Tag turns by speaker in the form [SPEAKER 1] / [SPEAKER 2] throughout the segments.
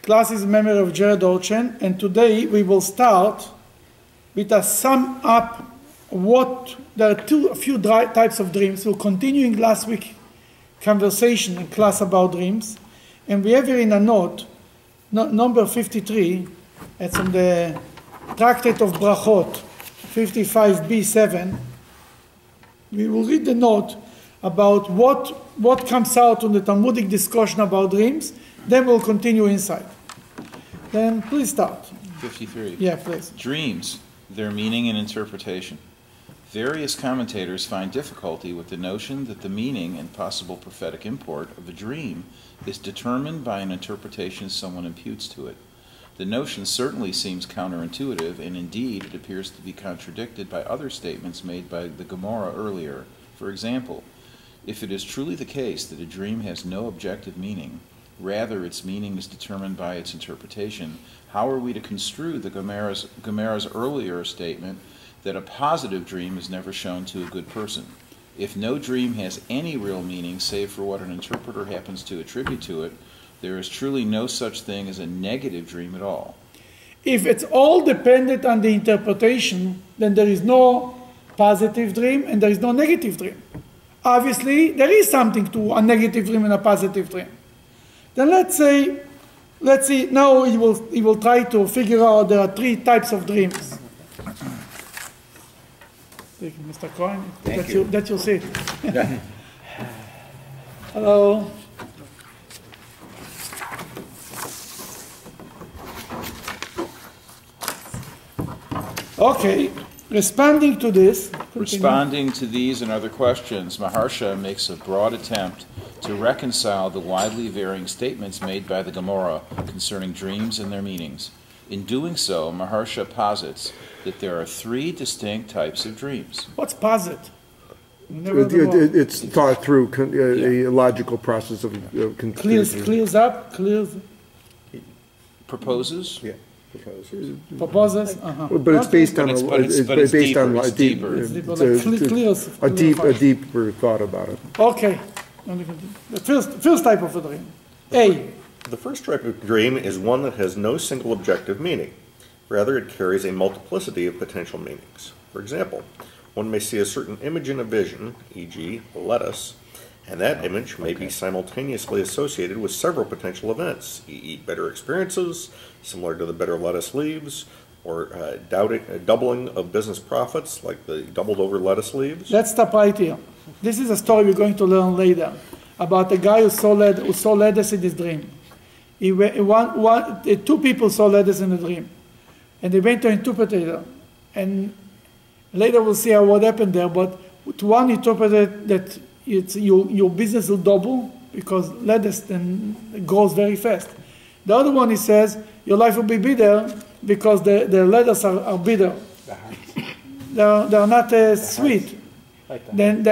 [SPEAKER 1] Class is a memory of Jared Orchen, and today we will start with a sum up there are a few types of dreams. We're continuing last week's conversation in class about dreams, and we have here in a note, number 53, it's on the Tractate of Brachot, 55b7. We will read the note about what comes out on the Talmudic discussion about dreams, then we'll continue inside. Then please start.
[SPEAKER 2] 53.
[SPEAKER 1] Yeah, please.
[SPEAKER 2] Dreams, their meaning and interpretation. Various commentators find difficulty with the notion that the meaning and possible prophetic import of a dream is determined by an interpretation someone imputes to it. The notion certainly seems counterintuitive, and indeed it appears to be contradicted by other statements made by the Gemara earlier. For example, if it is truly the case that a dream has no objective meaning, rather its meaning is determined by its interpretation, how are we to construe the Gemara's earlier statement that a positive dream is never shown to a good person? If no dream has any real meaning save for what an interpreter happens to attribute to it, there is truly no such thing as a negative dream at all.
[SPEAKER 1] If it's all dependent on the interpretation, then there is no positive dream and there is no negative dream. Obviously, there is something to a negative dream and a positive dream. Then let's see, now he will try to figure out there are three types of dreams. Thank you, Mr. Cohen. That you'll see. Hello. Okay, responding to this.
[SPEAKER 2] Responding to these and other questions, Maharsha makes a broad attempt to reconcile the widely varying statements made by the Gemara concerning dreams and their meanings. In doing so, Maharsha posits that there are three distinct types of dreams.
[SPEAKER 1] What's posit?
[SPEAKER 3] It's thought through a logical process of
[SPEAKER 1] clears up.
[SPEAKER 2] Proposes?
[SPEAKER 3] Yeah.
[SPEAKER 1] Proposes.
[SPEAKER 3] But it's based on
[SPEAKER 2] it's deeper.
[SPEAKER 3] a deeper thought about it.
[SPEAKER 1] Okay. The first type of a dream. A.
[SPEAKER 4] The first type of dream is one that has no single objective meaning. Rather, it carries a multiplicity of potential meanings. For example, one may see a certain image in a vision, e.g., lettuce, and that image may be simultaneously associated with several potential events, e.g., better experiences, similar to the better lettuce leaves, or doubling of business profits, like the doubled over lettuce leaves.
[SPEAKER 1] Let's stop right here. This is a story we're going to learn later about a guy who saw lettuce in his dream. Two people saw lettuce in the dream, and they went to an interpreter, and later we'll see what happened there, but to one interpreted that your business will double because lettuce then grows very fast. The other one, he says, your life will be bitter because the lettuce are bitter. They are not sweet. Then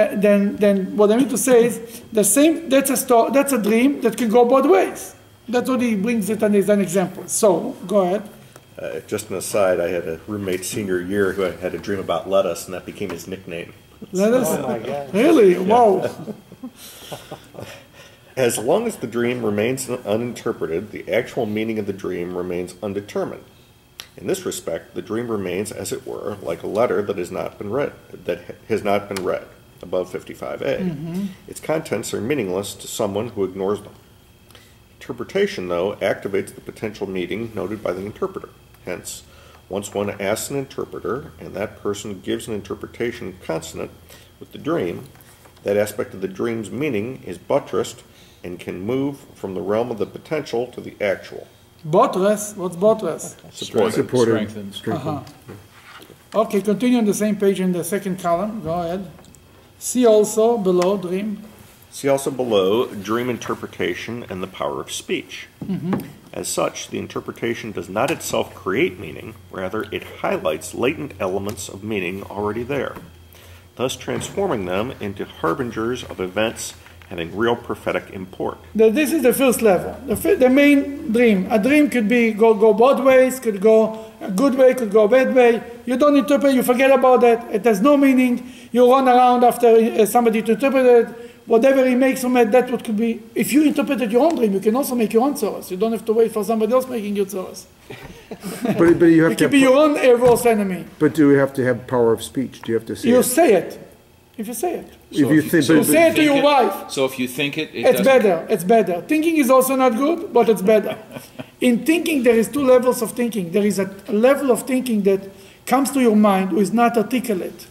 [SPEAKER 1] what I mean to say is the same. That's a dream that can go both ways. That's what he brings it as an example. So go ahead.
[SPEAKER 4] Just an aside, I had a roommate senior year who had a dream about lettuce, and that became his nickname.
[SPEAKER 1] Lettuce?
[SPEAKER 5] Oh my God.
[SPEAKER 1] Really? Yeah. Wow.
[SPEAKER 4] As long as the dream remains uninterpreted, the actual meaning of the dream remains undetermined. In this respect, the dream remains, as it were, like a letter that has not been read, above 55a.
[SPEAKER 1] Mm-hmm.
[SPEAKER 4] Its contents are meaningless to someone who ignores them. Interpretation, though, activates the potential meaning noted by the interpreter. Hence, once one asks an interpreter, and that person gives an interpretation consonant with the dream, that aspect of the dream's meaning is buttressed and can move from the realm of the potential to the actual.
[SPEAKER 1] Buttress? What's buttress?
[SPEAKER 2] Strengthened.
[SPEAKER 1] Okay, continue on the same page in the second column. Go ahead. See also below dream.
[SPEAKER 4] See also below dream interpretation and the power of speech.
[SPEAKER 1] Mm-hmm.
[SPEAKER 4] As such, the interpretation does not itself create meaning, rather it highlights latent elements of meaning already there, thus transforming them into harbingers of events having real prophetic import.
[SPEAKER 1] This is the first level, the main dream. A dream could be go both ways, could go a good way, could go a bad way. You don't interpret, you forget about that. It has no meaning. You run around after somebody to interpret it. whatever he makes from it, that's what could be. If you interpreted your own dream, you can also make your own tzoros. You don't have to wait for somebody else making your tzoros.
[SPEAKER 3] But you have
[SPEAKER 1] It
[SPEAKER 3] to
[SPEAKER 1] could be your own worst enemy.
[SPEAKER 3] But do you have to have power of speech? Do you have to say
[SPEAKER 1] You
[SPEAKER 3] it?
[SPEAKER 1] say it. If you say it.
[SPEAKER 3] If you think,
[SPEAKER 1] So say it to your wife.
[SPEAKER 2] So if you think it,
[SPEAKER 1] It's better. It's better. Thinking is also not good, but it's better. In thinking, there is two levels of thinking. There is a level of thinking that comes to your mind who is not articulate.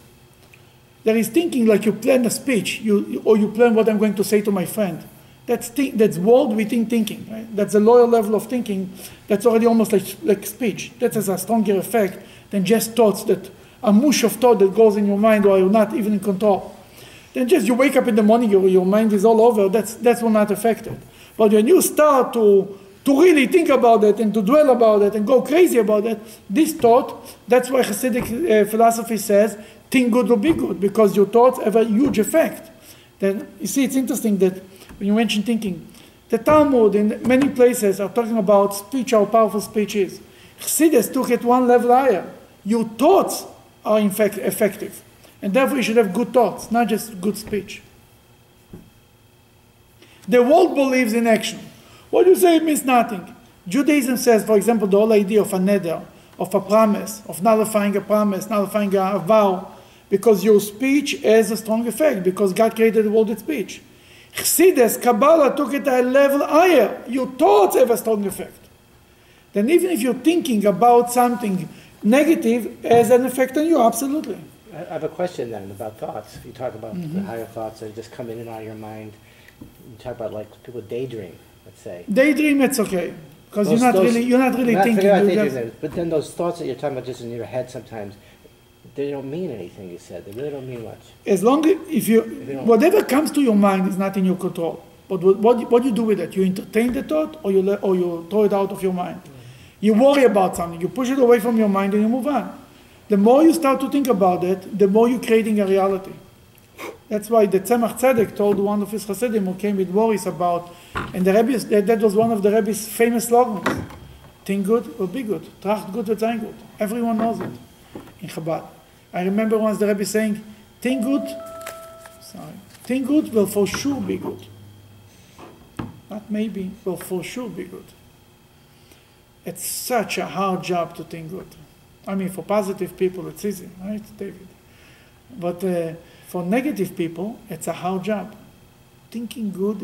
[SPEAKER 1] There is thinking like you plan a speech, or you plan what I'm going to say to my friend. That's world within thinking. Right? That's a lower level of thinking. That's already almost like speech. That has a stronger effect than just thoughts, that a mush of thought that goes in your mind while you're not even in control. Then just you wake up in the morning, your mind is all over. That's not affected. But when you start to really think about it and to dwell about it and go crazy about it, this thought, that's why Hasidic philosophy says, think good or be good, because your thoughts have a huge effect. Then you see, it's interesting that when you mention thinking, the Talmud in many places are talking about speech, how powerful speech is. Chassidus took it one level higher. Your thoughts are in fact effective. And therefore you should have good thoughts, not just good speech. The world believes in action. What you say means nothing. Judaism says, for example, the whole idea of a neder, of a promise, of nullifying a promise, nullifying a vow, because your speech has a strong effect, because God created the world with speech. Chassidus, Kabbalah took it a level higher. Your thoughts have a strong effect. Then even if you're thinking about something negative, it has an effect on you, absolutely.
[SPEAKER 5] I have a question then about thoughts. If you talk about the higher thoughts that just come in and out of your mind, you talk about like people daydream, let's say.
[SPEAKER 1] Daydream, it's okay, because you're not really thinking.
[SPEAKER 5] But then those thoughts that you're talking about just in your head sometimes, they don't mean anything. You said they really don't mean much.
[SPEAKER 1] As long as whatever comes to your mind is not in your control. But what you do with it, you entertain the thought, or you throw it out of your mind. You worry about something, you push it away from your mind, and you move on. The more you start to think about it, the more you're creating a reality. That's why the Tzemach Tzedek told one of his Hasidim who came with worries about, and the Rebbe's, that was one of the Rebbe's famous slogans: think good or be good, tracht gut und sein gut. Everyone knows it in Chabad. I remember once the Rebbe saying, think good will for sure be good. Not maybe, will for sure be good. It's such a hard job to think good. I mean, for positive people, it's easy, right, David? But for negative people, it's a hard job. Thinking good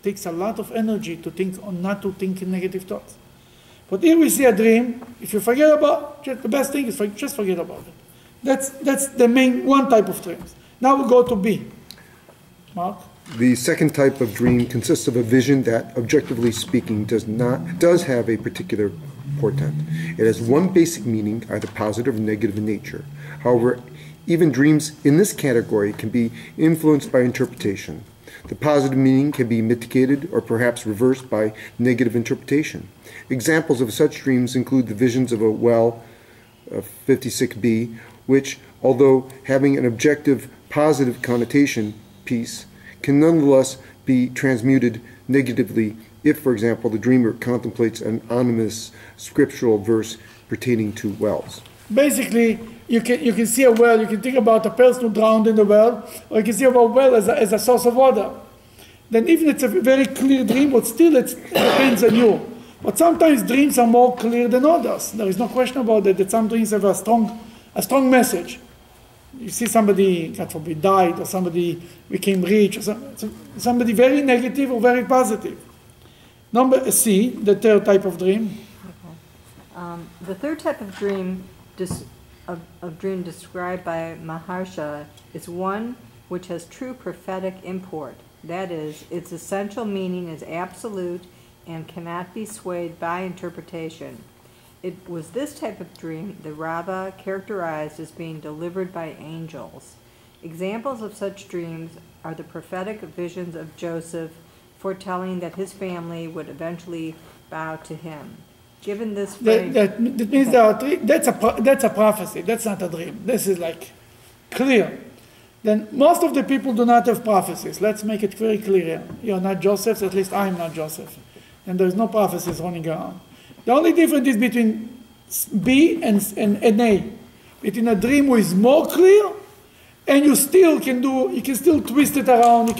[SPEAKER 1] takes a lot of energy to think or not to think in negative thoughts. But here we see a dream. If you forget about it, the best thing is just forget about it. That's the main one type of dreams. Now we go to B. Mark?
[SPEAKER 3] The second type of dream consists of a vision that, objectively speaking, does have a particular portent. It has one basic meaning, either positive or negative in nature. However, even dreams in this category can be influenced by interpretation. The positive meaning can be mitigated or perhaps reversed by negative interpretation. Examples of such dreams include the visions of a well, 56b, which, although having an objective positive connotation piece, can nonetheless be transmuted negatively if, for example, the dreamer contemplates an ominous scriptural verse pertaining to wells.
[SPEAKER 1] Basically, you can see a well, you can think about a person who drowned in the well, or you can see a well as a source of water. Then even it's a very clear dream, but still it depends on you. But sometimes dreams are more clear than others. There is no question about it, that some dreams have a strong message. You see somebody, God forbid, died, or somebody became rich, or somebody very negative or very positive. Number C, the third type of dream.
[SPEAKER 6] Okay. The third type of dream described by Maharsha is one which has true prophetic import. That is, its essential meaning is absolute and cannot be swayed by interpretation. It was this type of dream the Rabbah characterized as being delivered by angels. Examples of such dreams are the prophetic visions of Joseph, foretelling that his family would eventually bow to him. Given this phrase,
[SPEAKER 1] that means there are three. That's a prophecy. That's not a dream. This is like clear. Then most of the people do not have prophecies. Let's make it very clear. You're not Joseph. At least I'm not Joseph. And there's no prophecies running around. The only difference is between B and A. Between a dream which is more clear And you can still twist it around.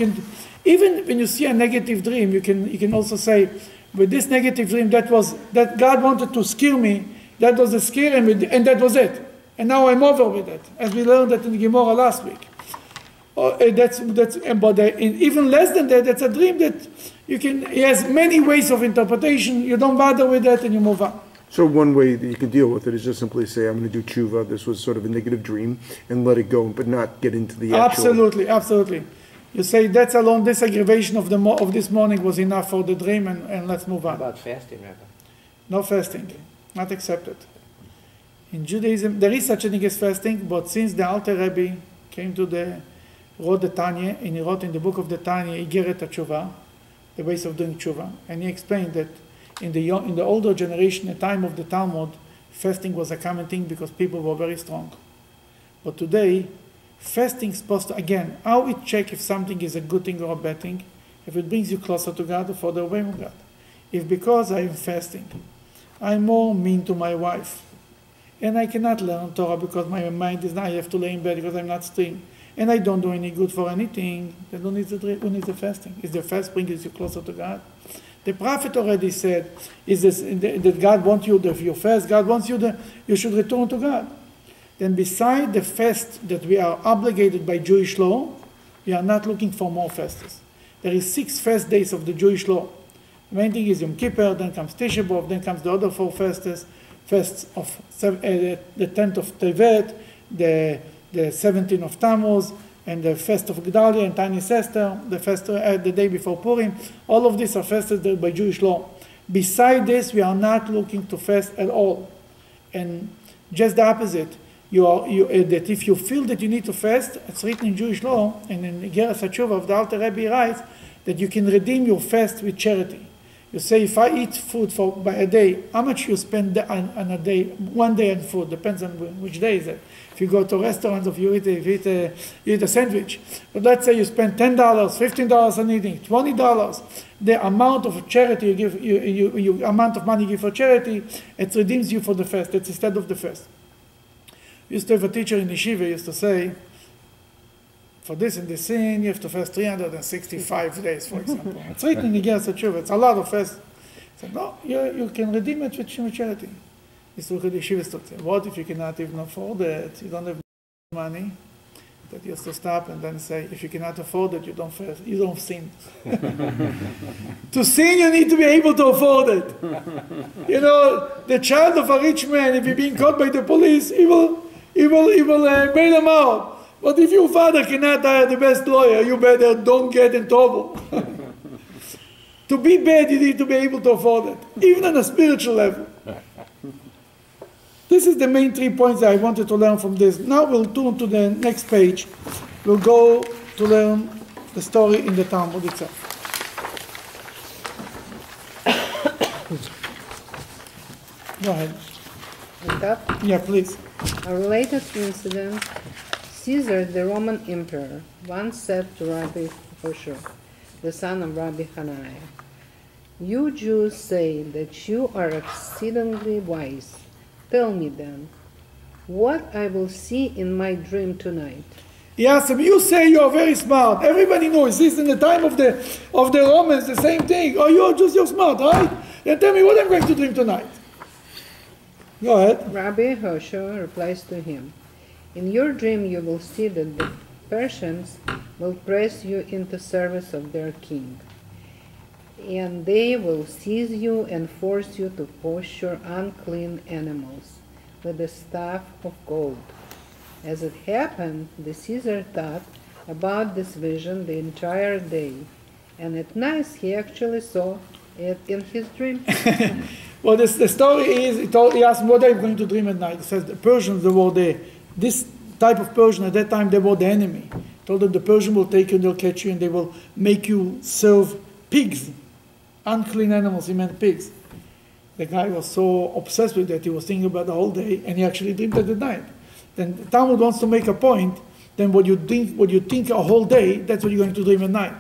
[SPEAKER 1] Even when you see a negative dream, you can also say, with this negative dream, that God wanted to scare me, that was the scare, and that was it. And now I'm over with it, as we learned that in the Gemara last week. But even less than that, that's a dream that it has many ways of interpretation. You don't bother with that, and you move on.
[SPEAKER 3] So one way that you could deal with it is just simply say, I'm going to do tshuva, this was sort of a negative dream, and let it go, but not get into the actual...
[SPEAKER 1] Absolutely. You say, that's alone, this aggravation of this morning was enough for the dream, and let's move on.
[SPEAKER 5] How about fasting, Rabbi?
[SPEAKER 1] No fasting, not accepted. In Judaism, there is such a thing as fasting, but since the Alter Rebbe wrote the Tanya, and he wrote in the book of the Tanya, Igeret HaTshuva, the ways of doing tshuva, and he explained that in the older generation, the time of the Talmud, fasting was a common thing because people were very strong. But today, fasting is supposed to, again, how we check if something is a good thing or a bad thing? If it brings you closer to God or further away from God. If because I am fasting, I'm more mean to my wife, and I cannot learn Torah because my mind is not, I have to lay in bed because I'm not stream, and I don't do any good for anything, then who needs the fasting? Is the fast brings you closer to God? The prophet already said, that God wants you, if you fast, God wants you should return to God. Then beside the fast that we are obligated by Jewish law, we are not looking for more fasts. There is 6 fast days of the Jewish law. The main thing is Yom Kippur, then comes Tisha B'Av, then comes the other 4 fasts of the 10th of Tevet, the 17th of Tammuz, and the fast of Gedalia and Tiny Esther, the fast the day before Purim. All of these are fasted by Jewish law. Beside this, we are not looking to fast at all. And just the opposite. That if you feel that you need to fast, it's written in Jewish law, and in Igeret HaTshuva of the Alter Rebbe writes, that you can redeem your fast with charity. You say, if I eat food by a day, how much you spend on a day, one day on food, depends on which day is it. If you go to restaurants, if you eat a sandwich, but let's say you spend $10, $15 on eating, $20, the amount of charity you give, you amount of money you give for charity, it redeems you for the fast. It's instead of the fast. We used to have a teacher in Yeshiva used to say, for this and this sin, you have to fast 365 days, for example. It's written in the Igeret HaTshuva. It's a lot of fast. He said, no, you can redeem it with charity. He used to look at the Yeshiva and say, what if you cannot even afford it? You don't have money? That he used to stop and then say, if you cannot afford it, you don't fast. You don't sin. To sin, you need to be able to afford it. The child of a rich man, if he's being caught by the police, he will bail him out. But if your father cannot hire the best lawyer, you better don't get in trouble. To be bad, you need to be able to afford it, even on a spiritual level. This is the main 3 points that I wanted to learn from this. Now we'll turn to the next page. We'll go to learn the story in the Talmud itself. Go ahead.
[SPEAKER 6] And that?
[SPEAKER 1] Yeah, please.
[SPEAKER 6] A related incident. Caesar, the Roman emperor, once said to Rabbi Hosher, the son of Rabbi Hananiah, "You Jews say that you are exceedingly wise. Tell me then, what I will see in my dream tonight."
[SPEAKER 1] Yes, you say you are very smart. Everybody knows this in the time of the Romans, the same thing. Oh, you're smart, right? Then tell me what I'm going to dream tonight. Go ahead.
[SPEAKER 6] Rabbi Hosher replies to him, "In your dream you will see that the Persians will press you into service of their king, and they will seize you and force you to posture unclean animals with a staff of gold." As it happened, the Caesar thought about this vision the entire day, and at night he actually saw it in his dream.
[SPEAKER 1] Well, the story is, he asked, what are you going to dream at night? It says the Persians, they were this type of Persian at that time, they were the enemy. He told them the Persian will take you and they'll catch you and they will make you serve pigs. Unclean animals, he meant pigs. The guy was so obsessed with that, he was thinking about the whole day, and he actually dreamed at the night. Then the Talmud wants to make a point, then what you think a whole day, that's what you're going to dream at night.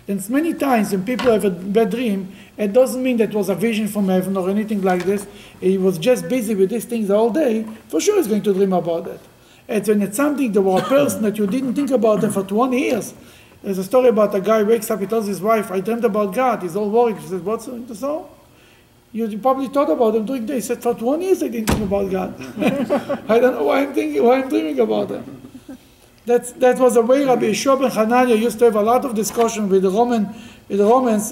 [SPEAKER 1] Then many times when people have a bad dream, it doesn't mean that it was a vision from heaven or anything like this. He was just busy with these things all day. For sure he's going to dream about that. And when it's something that was a person that you didn't think about them for 20 years. There's a story about a guy wakes up, he tells his wife, I dreamt about God. He's all worried. She says, what's so? You probably thought about him during the day. He said, for 20 years I didn't think about God. I don't know why I'm dreaming about him. That was the way Rabbi Yeshua ben Hanania used to have a lot of discussion with the Romans.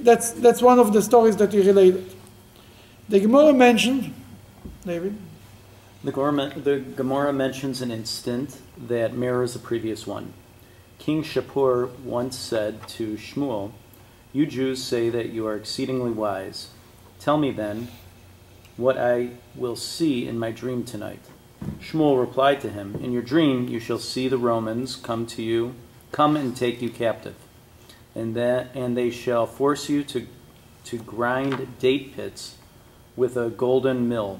[SPEAKER 1] That's one of the stories that he related. The Gemara mentioned, David?
[SPEAKER 7] The Gemara mentions an instant that mirrors the previous one. King Shapur once said to Shmuel, "You Jews say that you are exceedingly wise. Tell me then what I will see in my dream tonight." Shmuel replied to him, "In your dream you shall see the Romans come and take you captive, and they shall force you to grind date pits with a golden mill."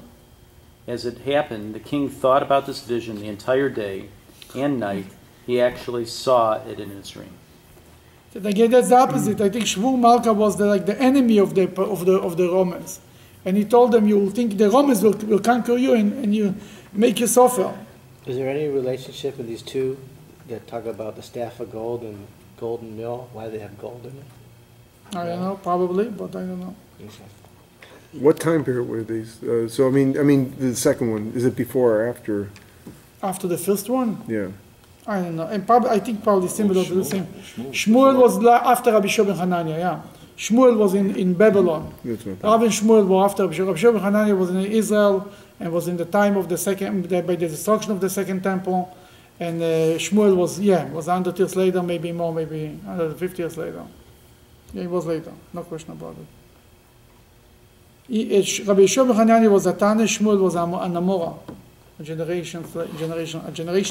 [SPEAKER 7] As it happened, the king thought about this vision the entire day and night. He actually saw it in his dream.
[SPEAKER 1] Again, that's the opposite. I think Shmuel Malka was the enemy of the Romans, and he told them, "You will think the Romans will conquer you and you make you suffer."
[SPEAKER 5] Is there any relationship with these two that talk about the staff of gold and golden mill? Why do they have gold in it?
[SPEAKER 1] I don't know, probably, but I don't know.
[SPEAKER 3] What time period were these? So I mean, the second one, is it before or after?
[SPEAKER 1] After the first one?
[SPEAKER 3] Yeah.
[SPEAKER 1] I don't know. And I think probably similar to the same.
[SPEAKER 2] Shmuel
[SPEAKER 1] Shmuel was after Rabbi Yeshua ben Hanania, yeah. Shmuel was in Babylon.
[SPEAKER 3] That's what
[SPEAKER 1] Rav and Shmuel were after Rabbi Yeshua. Rabbi Yeshua ben Hanania was in Israel and was in the time of by the destruction of the second temple. And Shmuel was 100 years later, maybe more, maybe 150 years later. Yeah, it was later, no question about it. Rabbi Yeshua ben Hanania was a Tana, Shmuel was an Amora. A generation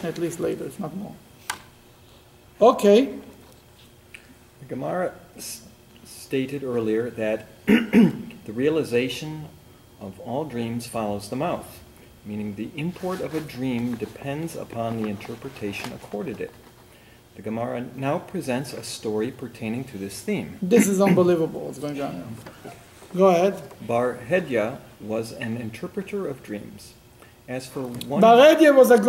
[SPEAKER 1] at least later, if not more. Okay.
[SPEAKER 8] The Gemara stated earlier that the realization of all dreams follows the mouth, meaning the import of a dream depends upon the interpretation accorded it. The Gemara now presents a story pertaining to this theme.
[SPEAKER 1] This is unbelievable what's going on here. Go ahead.
[SPEAKER 8] Bar Hedya was an interpreter of dreams. As for one,
[SPEAKER 1] Baredia was a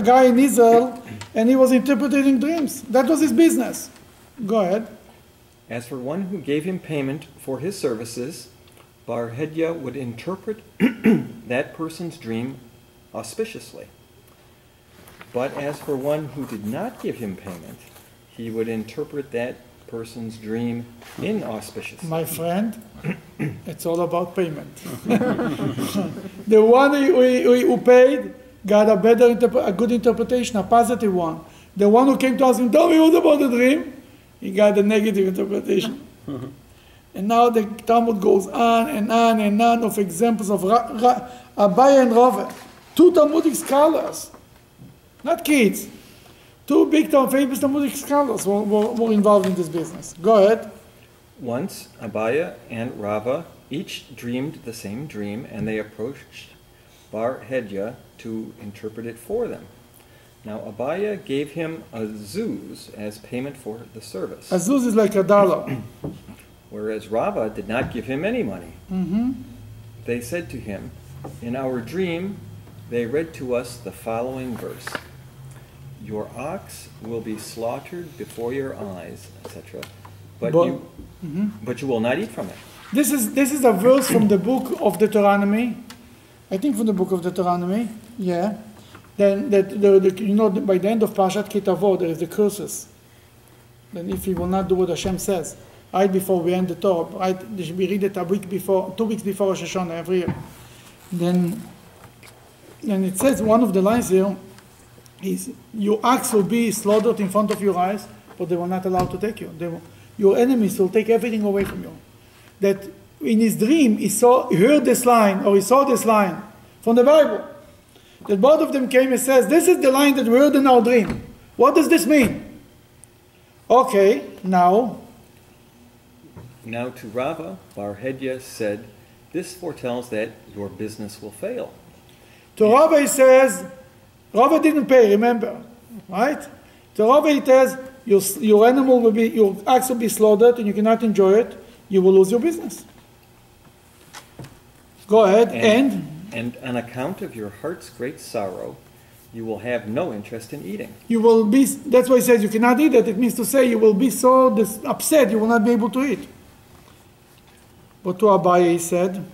[SPEAKER 1] guy in Israel, and he was interpreting dreams. That was his business. Go ahead.
[SPEAKER 8] As for one who gave him payment for his services, Bar Hedya would interpret that person's dream auspiciously. But as for one who did not give him payment, he would interpret that person's dream inauspiciously.
[SPEAKER 1] My friend, it's all about payment. The one who paid got a good interpretation, a positive one. The one who came to us and told me what about the dream, he got a negative interpretation. And now the Talmud goes on and on and on of examples of Abaye and Rava, two Talmudic scholars, not kids. Two big famous Talmudic scholars were involved in this business. Go ahead.
[SPEAKER 8] Once, Abaya and Rava each dreamed the same dream, and they approached Bar Hedya to interpret it for them. Now, Abaya gave him a zuz as payment for the service.
[SPEAKER 1] A zuz is like $1.
[SPEAKER 8] Whereas Rava did not give him any money.
[SPEAKER 1] Mm-hmm.
[SPEAKER 8] They said to him, in our dream, they read to us the following verse. Your ox will be slaughtered before your eyes, etc. But you will not eat from it.
[SPEAKER 1] This is a verse from the book of Deuteronomy. I think from the book of Deuteronomy. Yeah. Then by the end of Parashat Kitavot there is the curses. Then if he will not do what Hashem says, right before we end the Torah, right, we read it 2 weeks before Rosh Hashanah every year. Then it says one of the lines here is your ox will be slaughtered in front of your eyes, but they were not allowed to take you. Your enemies will take everything away from you. That in his dream he heard this line, or he saw this line from the Bible. That both of them came and says, this is the line that we heard in our dream. What does this mean? Okay, now
[SPEAKER 8] to Rava, Bar Hedya said, this foretells that your business will fail.
[SPEAKER 1] To Rava he says, Rava didn't pay, remember, right? To Rava he says, your animal will be, your ox will be slaughtered and you cannot enjoy it, you will lose your business. Go ahead,
[SPEAKER 8] and on account of your heart's great sorrow, you will have no interest in eating.
[SPEAKER 1] You will be, that's why he says you cannot eat it. It means to say you will be so upset you will not be able to eat. But to Abaye he said,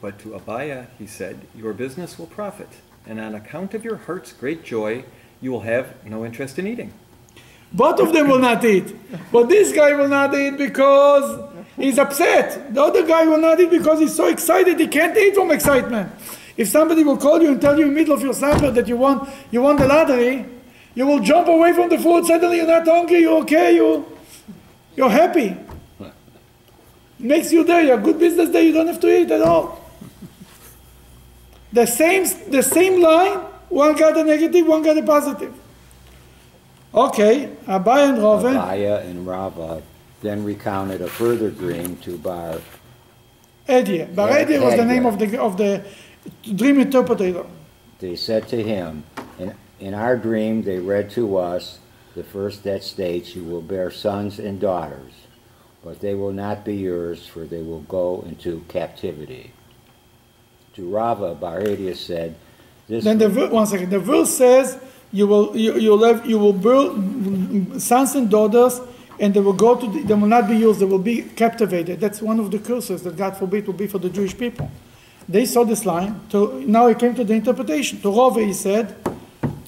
[SPEAKER 8] But to Abaya he said, your business will profit, and on account of your heart's great joy, you will have no interest in eating.
[SPEAKER 1] both of them will not eat. But this guy will not eat because he's upset. The other guy will not eat because he's so excited he can't eat from excitement. If somebody will call you and tell you in the middle of your supper that you won the lottery, you will jump away from the food. Suddenly you're not hungry, you're okay, you're happy. It makes you there, you're a good business day, you don't have to eat at all. The same line, one got a negative, one got a positive. Okay, Abaya and Reuven.
[SPEAKER 9] Abaya and Rava then recounted a further dream to Bar
[SPEAKER 1] Edia. Bar Edia was the name of the dream interpreter.
[SPEAKER 9] They said to him, in our dream they read to us the verse that states, you will bear sons and daughters, but they will not be yours, for they will go into captivity. To Rava, Bar Edia said,
[SPEAKER 1] Then one second. The verse says you will bear sons and daughters, and they will they will not be yours. They will be captivated. That's one of the curses that God forbid will be for the Jewish people. They saw this line. Now he came to the interpretation. To Rava he said,
[SPEAKER 9] Bar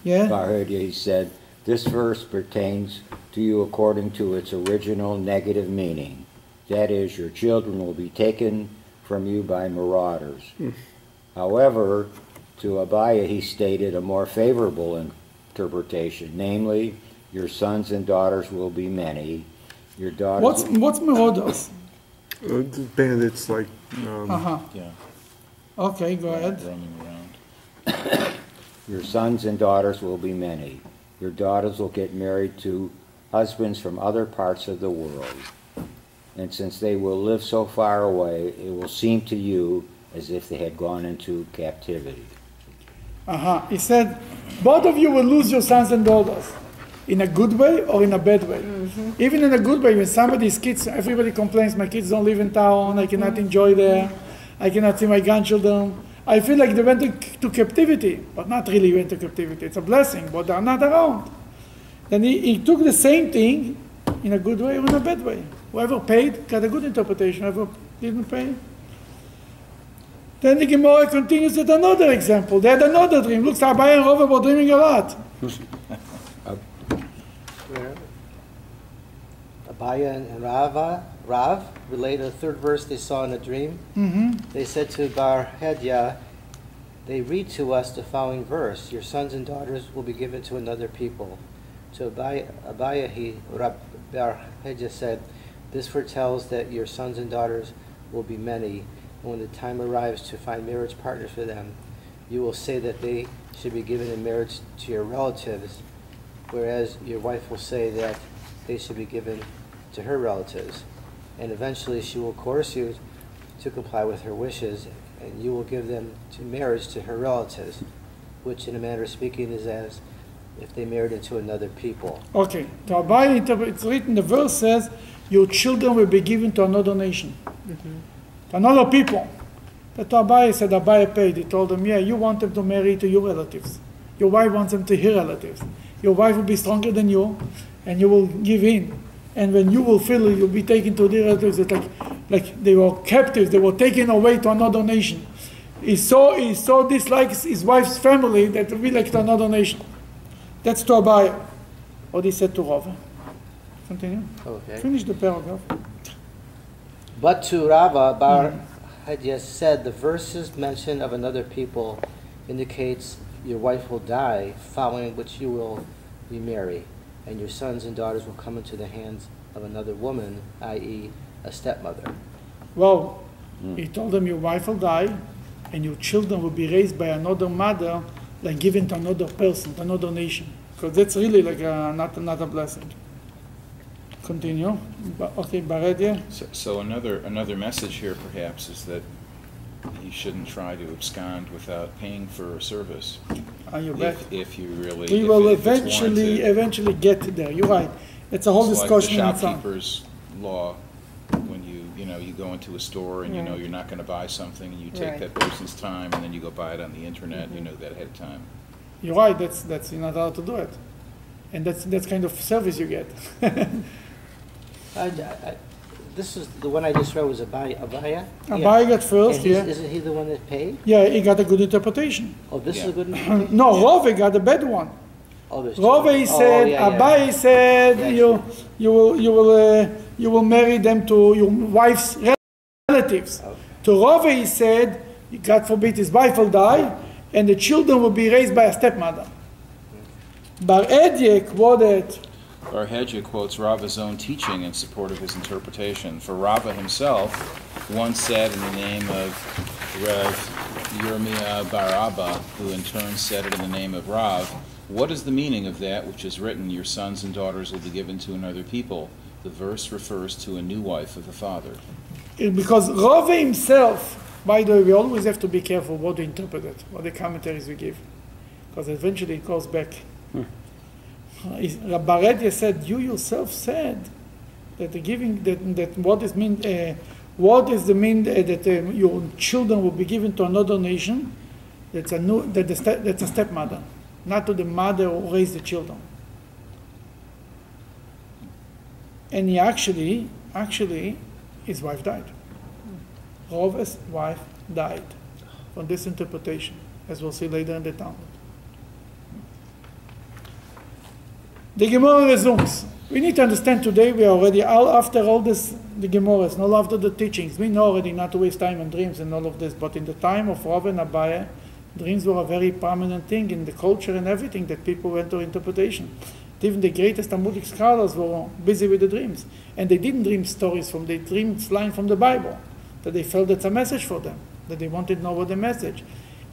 [SPEAKER 9] Edia, he said, this verse pertains to you according to its original negative meaning. That is, your children will be taken from you by marauders. However, to Abaya he stated a more favorable interpretation, namely, your sons and daughters will be many. Your daughters.
[SPEAKER 1] What's marauders?
[SPEAKER 3] Bandits like.
[SPEAKER 2] Yeah.
[SPEAKER 1] Okay, go ahead.
[SPEAKER 2] Roaming around.
[SPEAKER 9] Your sons and daughters will be many. Your daughters will get married to husbands from other parts of the world. And since they will live so far away, it will seem to you as if they had gone into captivity.
[SPEAKER 1] He said, both of you will lose your sons and daughters. In a good way or in a bad way. Even in a good way, when somebody's kids, everybody complains, my kids don't live in town, I cannot enjoy there, I cannot see my grandchildren. I feel like they went to captivity, but not really went to captivity. It's a blessing, but they're not around. Then he took the same thing in a good way or in a bad way. Whoever paid got a good interpretation, whoever didn't pay. Then the Gemara continues with another example. They had another dream. Looks, Abaya and Rava were dreaming a lot.
[SPEAKER 5] Abaya and Rav relate a third verse they saw in a dream. They said to Bar Edia, they read to us the following verse, your sons and daughters will be given to another people. To Abaya, Bar Edia said, this foretells that your sons and daughters will be many, and when the time arrives to find marriage partners for them, you will say that they should be given in marriage to your relatives, whereas your wife will say that they should be given to her relatives. And eventually she will coerce you to comply with her wishes, and you will give them to marriage to her relatives, which in a manner of speaking is as if they married into another people.
[SPEAKER 1] Okay, to Abaya, it's written, the verse says, your children will be given to another nation, to another people. That to Abaya said, Abaya paid. He told them, you want them to marry to your relatives. Your wife wants them to her relatives. Your wife will be stronger than you, and you will give in. And when you will feel it, you'll be taken to their relatives. It's like they were captives, they were taken away to another nation. He so dislikes his wife's family that will be like to another nation. That's to Abaya. What he said to Rava. Continue.
[SPEAKER 5] Okay.
[SPEAKER 1] Finish the paragraph.
[SPEAKER 5] But to Rava, Bar Edia said the verses mention of another people indicates your wife will die, following which you will remarry, and your sons and daughters will come into the hands of another woman, i.e. a stepmother.
[SPEAKER 1] Well, he told them your wife will die, and your children will be raised by another mother, like given to another person, to another nation. Because that's really like not a blessing. Continue. Okay, Bar Edia.
[SPEAKER 2] So another message here perhaps is that you shouldn't try to abscond without paying for a service.
[SPEAKER 1] You bet.
[SPEAKER 2] If you really,
[SPEAKER 1] we will eventually get there. You're right. It's a whole discussion.
[SPEAKER 2] Like the shopkeeper's law, when you go into a store and you know you're not going to buy something, and you take that person's time, and then you go buy it on the internet. You know that ahead of time.
[SPEAKER 1] you're right. That's you're not allowed to do it, and that's kind of service you get.
[SPEAKER 5] This is the one I just read was Abaya.
[SPEAKER 1] Abaya got first, yeah.
[SPEAKER 5] Isn't he the one that paid?
[SPEAKER 1] Yeah, he got a good interpretation.
[SPEAKER 5] Oh, this is a good interpretation?
[SPEAKER 1] No, Rove got a bad one.
[SPEAKER 5] Oh, there's
[SPEAKER 1] Rove said, Abai said, you will marry them to your wife's relatives.
[SPEAKER 5] Oh.
[SPEAKER 1] To Rove he said, God forbid his wife will die, and the children will be raised by a stepmother. Bar Edye quoted,
[SPEAKER 2] Bar Hedya quotes Rava's own teaching in support of his interpretation. For Rava himself once said in the name of Rev Yirmiyah Bar Abba, who in turn said it in the name of Rav, what is the meaning of that which is written, your sons and daughters will be given to another people? The verse refers to a new wife of the father.
[SPEAKER 1] Because Rava himself, by the way, we always have to be careful what we interpret it, what the commentaries we give, because eventually it goes back. Rabbi Greenberg said, you yourself said that the giving that what is mean that your children will be given to another nation. That's a stepmother, not to the mother who raised the children. And he actually his wife died. Rove's wife died from this interpretation, as we'll see later in the Talmud. The Gemara resumes. We need to understand today we are already after all this, the Gemaras, and all after the teachings. We know already not to waste time on dreams and all of this, but in the time of Rav and Abaya, dreams were a very prominent thing in the culture and everything that people went to interpretation. Even the greatest Talmudic scholars were busy with the dreams. And they didn't dream stories they dreamed lines from the Bible, that they felt that's a message for them, that they wanted to know what the message.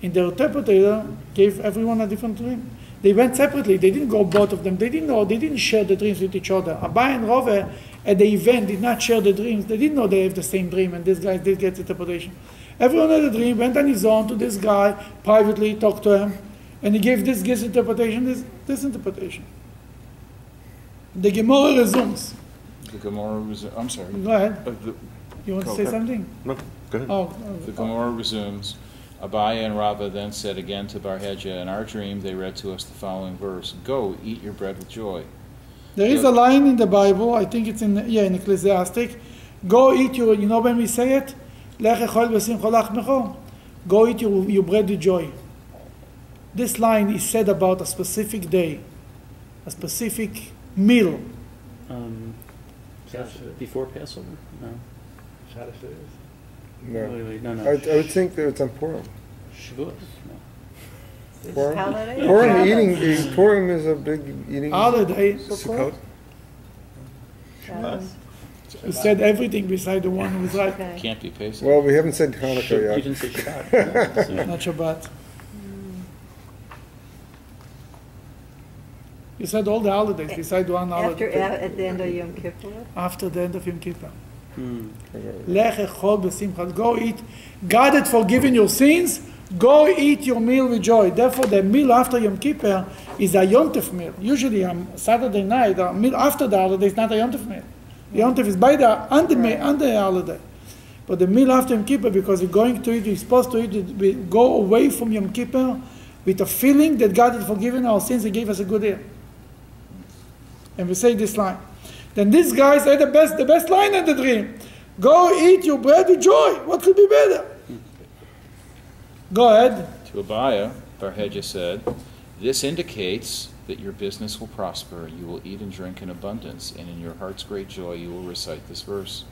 [SPEAKER 1] And the interpreter gave everyone a different dream. They went separately. They didn't go both of them. They didn't know. They didn't share the dreams with each other. Abai and Rove at the event did not share the dreams. They didn't know they have the same dream, and this guy did get the interpretation. Everyone had a dream, went on his own to this guy, privately talked to him, and he gave this interpretation, this interpretation. The Gemara resumes.
[SPEAKER 2] The Gemara resumes. I'm sorry.
[SPEAKER 1] Go ahead. You want to say something?
[SPEAKER 4] No, go ahead.
[SPEAKER 2] The Gemara resumes. Abaya and Rava then said again to Bar Hedya, in our dream they read to us the following verse, go, eat your bread with joy.
[SPEAKER 1] There is a line in the Bible, I think it's in Ecclesiastic, go eat your, you know when we say it? Go eat your bread with joy. This line is said about a specific day, a specific meal.
[SPEAKER 7] Before Passover? No.
[SPEAKER 3] No.
[SPEAKER 7] Wait, no.
[SPEAKER 3] I would think that it's on Purim.
[SPEAKER 7] Shavuos? No.
[SPEAKER 3] Purim?
[SPEAKER 6] Holiday?
[SPEAKER 3] Purim is a big eating
[SPEAKER 1] Holiday.
[SPEAKER 3] Sukkot.
[SPEAKER 1] You said everything beside the one who was right.
[SPEAKER 6] Okay.
[SPEAKER 2] Can't be Pesach.
[SPEAKER 3] Well, we haven't said Hanukkah
[SPEAKER 7] You
[SPEAKER 3] yet.
[SPEAKER 7] didn't say Shabbat.
[SPEAKER 1] Not Shabbat. You said all the holidays beside one holiday.
[SPEAKER 6] At the end of Yom Kippur?
[SPEAKER 1] After the end of Yom Kippur. Lech echol b'simcha. Go eat. God had forgiven your sins. Go eat your meal with joy. Therefore, the meal after Yom Kippur is a Yom Tov meal. Usually on Saturday night, the meal after the holiday is not a Yom Tov meal. The Yom Tov is on the holiday. But the meal after Yom Kippur, because you're going to eat, you're supposed to eat, go away from Yom Kippur with a feeling that God had forgiven our sins and gave us a good year. And we say this line. Then this guy said the best line in the dream. Go eat your bread with joy. What could be better? Go ahead.
[SPEAKER 2] To Abaya, Bar Hedya said, this indicates that your business will prosper, you will eat and drink in abundance, and in your heart's great joy you will recite this verse.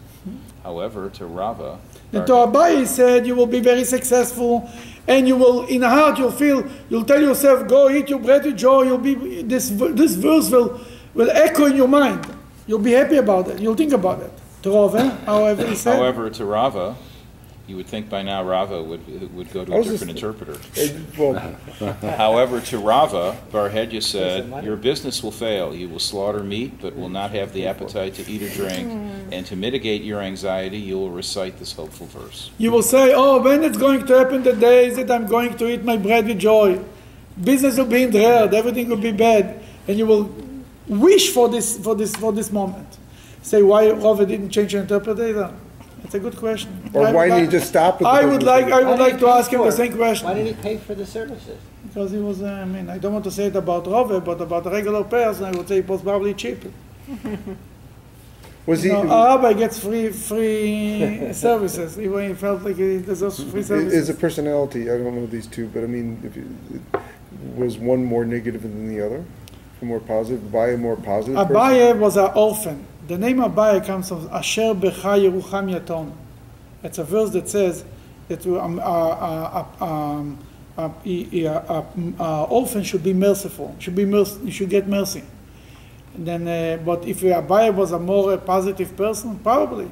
[SPEAKER 2] However, to Rava,
[SPEAKER 1] And to Abai he said, you will be very successful, and you will, in the heart, you'll tell yourself, go eat your bread with joy. You'll be this verse will echo in your mind. You'll be happy about it. You'll think about it. To Rava, however he said.
[SPEAKER 2] However, to Rava, you would think by now Rava would go to a different interpreter. However, to Rava, Bar Hedya said, your business will fail. You will slaughter meat, but will not have the appetite to eat or drink. And to mitigate your anxiety, you will recite this hopeful verse.
[SPEAKER 1] You will say, when it's going to happen the days that I'm going to eat my bread with joy. Business will be in the herd, everything will be bad. And you will wish for this moment. Say why Rava didn't change the interpreter? It's a good question.
[SPEAKER 3] Or why didn't he just stop?
[SPEAKER 1] I would like to ask him the same question.
[SPEAKER 5] Why did he pay for the services?
[SPEAKER 1] Because he was, I mean, I don't want to say it about Rove, but about a regular person, I would say it was probably cheap.
[SPEAKER 3] Was he?
[SPEAKER 1] A rabbi gets free services, even he felt like he deserves free services.
[SPEAKER 3] Is a personality? I don't know these two, but I mean, was one more negative than the other? More positive? Abaye more positive?
[SPEAKER 1] Abaye was an orphan. The name Abaye comes from Asher Becha Yerucham Yaton. It's a verse that says that orphan should be merciful, you should get mercy. And then, but if Abaye was a more positive person, probably.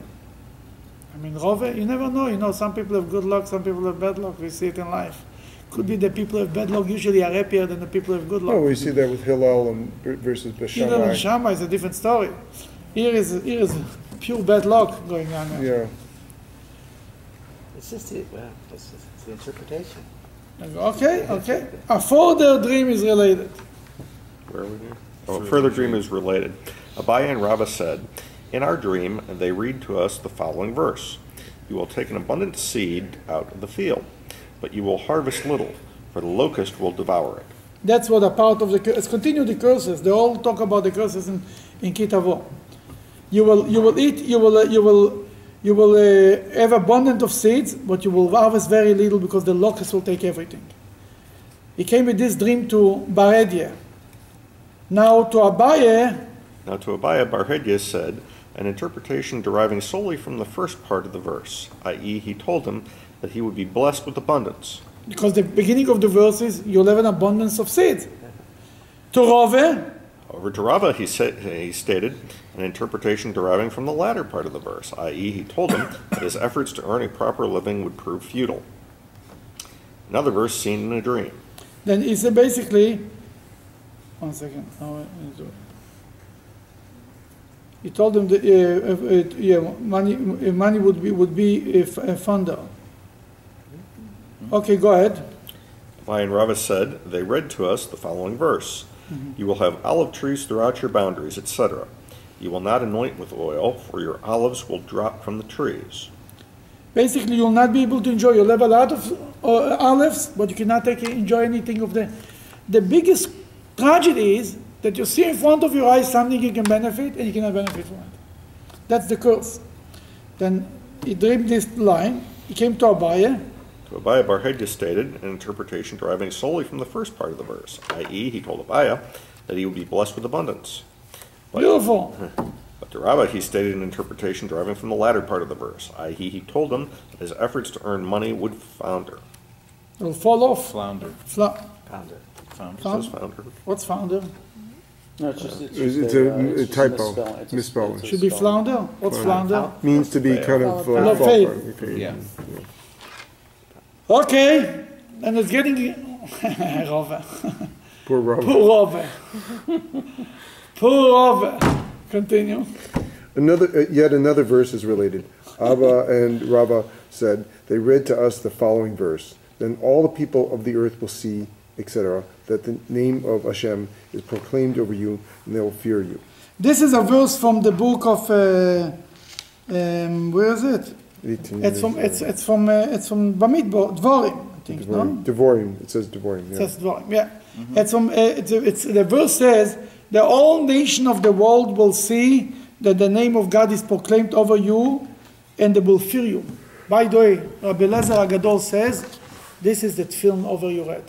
[SPEAKER 1] I mean, Rove, you never know. You know, some people have good luck, some people have bad luck. We see it in life. Could be the people who have bad luck usually are happier than the people who have good luck.
[SPEAKER 3] No, we see that with Hillel and versus Shammai.
[SPEAKER 1] Hillel and Shammai is a different story. Here is pure bad luck going on there.
[SPEAKER 3] Yeah.
[SPEAKER 5] It's just the interpretation.
[SPEAKER 1] Okay. A further dream is related.
[SPEAKER 4] Where are we here? Oh, a further dream is related. Abaye and Rava said, "In our dream, they read to us the following verse: You will take an abundant seed out of the field, but you will harvest little, for the locust will devour it."
[SPEAKER 1] That's what a part of the curse. Let's continue the curses. They all talk about the curses in Kitavo. You will eat. You will have abundance of seeds, but you will harvest very little because the locust will take everything. He came with this dream to Baredia. Now to Abaye,
[SPEAKER 4] Barhedya said, an interpretation deriving solely from the first part of the verse, i.e., he told him that he would be blessed with abundance.
[SPEAKER 1] Because the beginning of the verse is, you'll have an abundance of seeds. To Rove,
[SPEAKER 4] However, to Rava, he stated an interpretation deriving from the latter part of the verse, i.e., he told him that his efforts to earn a proper living would prove futile. Another verse seen in a dream.
[SPEAKER 1] Then he said basically, one second. He told him that money would be a funder. Okay, go ahead.
[SPEAKER 4] Abaye and Rava said, they read to us the following verse: You will have olive trees throughout your boundaries, etc. You will not anoint with oil, for your olives will drop from the trees. Basically,
[SPEAKER 1] you'll not be able to enjoy. You'll have a lot of olives, but you cannot enjoy anything of the biggest tragedy is that you see in front of your eyes something you can benefit, and you cannot benefit from it. That's the curse. Then he dreamed this line. He came to Abaye.
[SPEAKER 4] To Abaye, Barhedya stated an interpretation deriving solely from the first part of the verse, i.e., he told Abaye that he would be blessed with abundance.
[SPEAKER 1] Beautiful.
[SPEAKER 4] But to Rava, he stated an interpretation deriving from the latter part of the verse, i.e., he told him that his efforts to earn money would founder.
[SPEAKER 1] It'll fall off.
[SPEAKER 2] Flounder.
[SPEAKER 4] Founder.
[SPEAKER 1] Founder. What's founder?
[SPEAKER 7] No, it's just
[SPEAKER 3] a typo. Misspelling.
[SPEAKER 1] Should be flounder. What's flounder?
[SPEAKER 3] Means to be kind of
[SPEAKER 1] fade.
[SPEAKER 2] Yeah.
[SPEAKER 1] Okay, and it's getting Rove.
[SPEAKER 3] Poor Rove.
[SPEAKER 1] Poor Rove. Poor Rove. Continue.
[SPEAKER 3] Yet another verse is related. Abba and Rava said, they read to us the following verse: Then all the people of the earth will see, etc., that the name of Hashem is proclaimed over you, and they will fear you.
[SPEAKER 1] This is a verse from the book of where is it? It's from Bamidbar, Dvorim, I think.
[SPEAKER 3] Devorim. It says Devorim. Yeah.
[SPEAKER 1] It says Dvorim. Yeah. Mm-hmm. It's the verse says the whole nation of the world will see that the name of God is proclaimed over you, and they will fear you. By the way, Rabbi Elazar Agadol says this is the film over your head.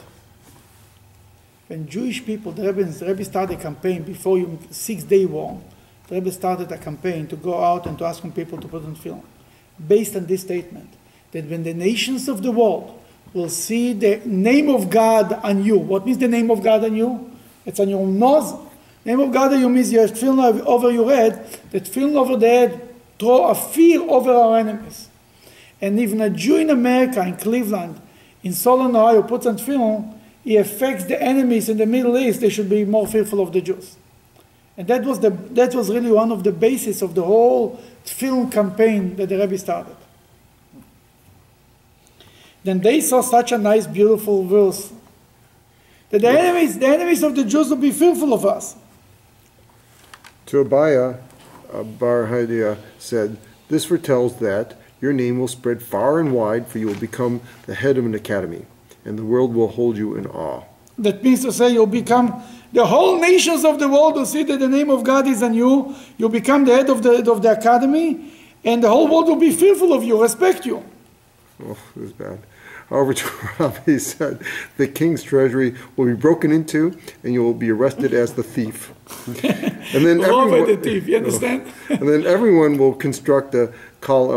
[SPEAKER 1] When Jewish people, the Rebbe started a campaign before the 6-day war. The Rebbe started a campaign to go out and to ask people to put on film, based on this statement, that when the nations of the world will see the name of God on you, what means the name of God on you? It's on your nose. Name of God on you means you have film over your head. That film over the head throw a fear over our enemies. And even a Jew in America, in Cleveland, in Solon, Ohio, puts on film, he affects the enemies in the Middle East. They should be more fearful of the Jews. And that was really one of the basis of the whole film campaign that the Rebbe started. Then they saw such a nice, beautiful verse that the enemies of the Jews will be fearful of us.
[SPEAKER 3] To Abaye, Barhedya said, this foretells that your name will spread far and wide, for you will become the head of an academy, and the world will hold you in awe.
[SPEAKER 1] That means to say you'll become, the whole nations of the world will see that the name of God is on you. You'll become the head of the academy, and the whole world will be fearful of you, respect you.
[SPEAKER 3] Oh, it was bad. However, Rabbi said the king's treasury will be broken into, and you will be arrested as the thief. And then everyone,
[SPEAKER 1] the thief, you understand?
[SPEAKER 3] And then everyone will construct a Kal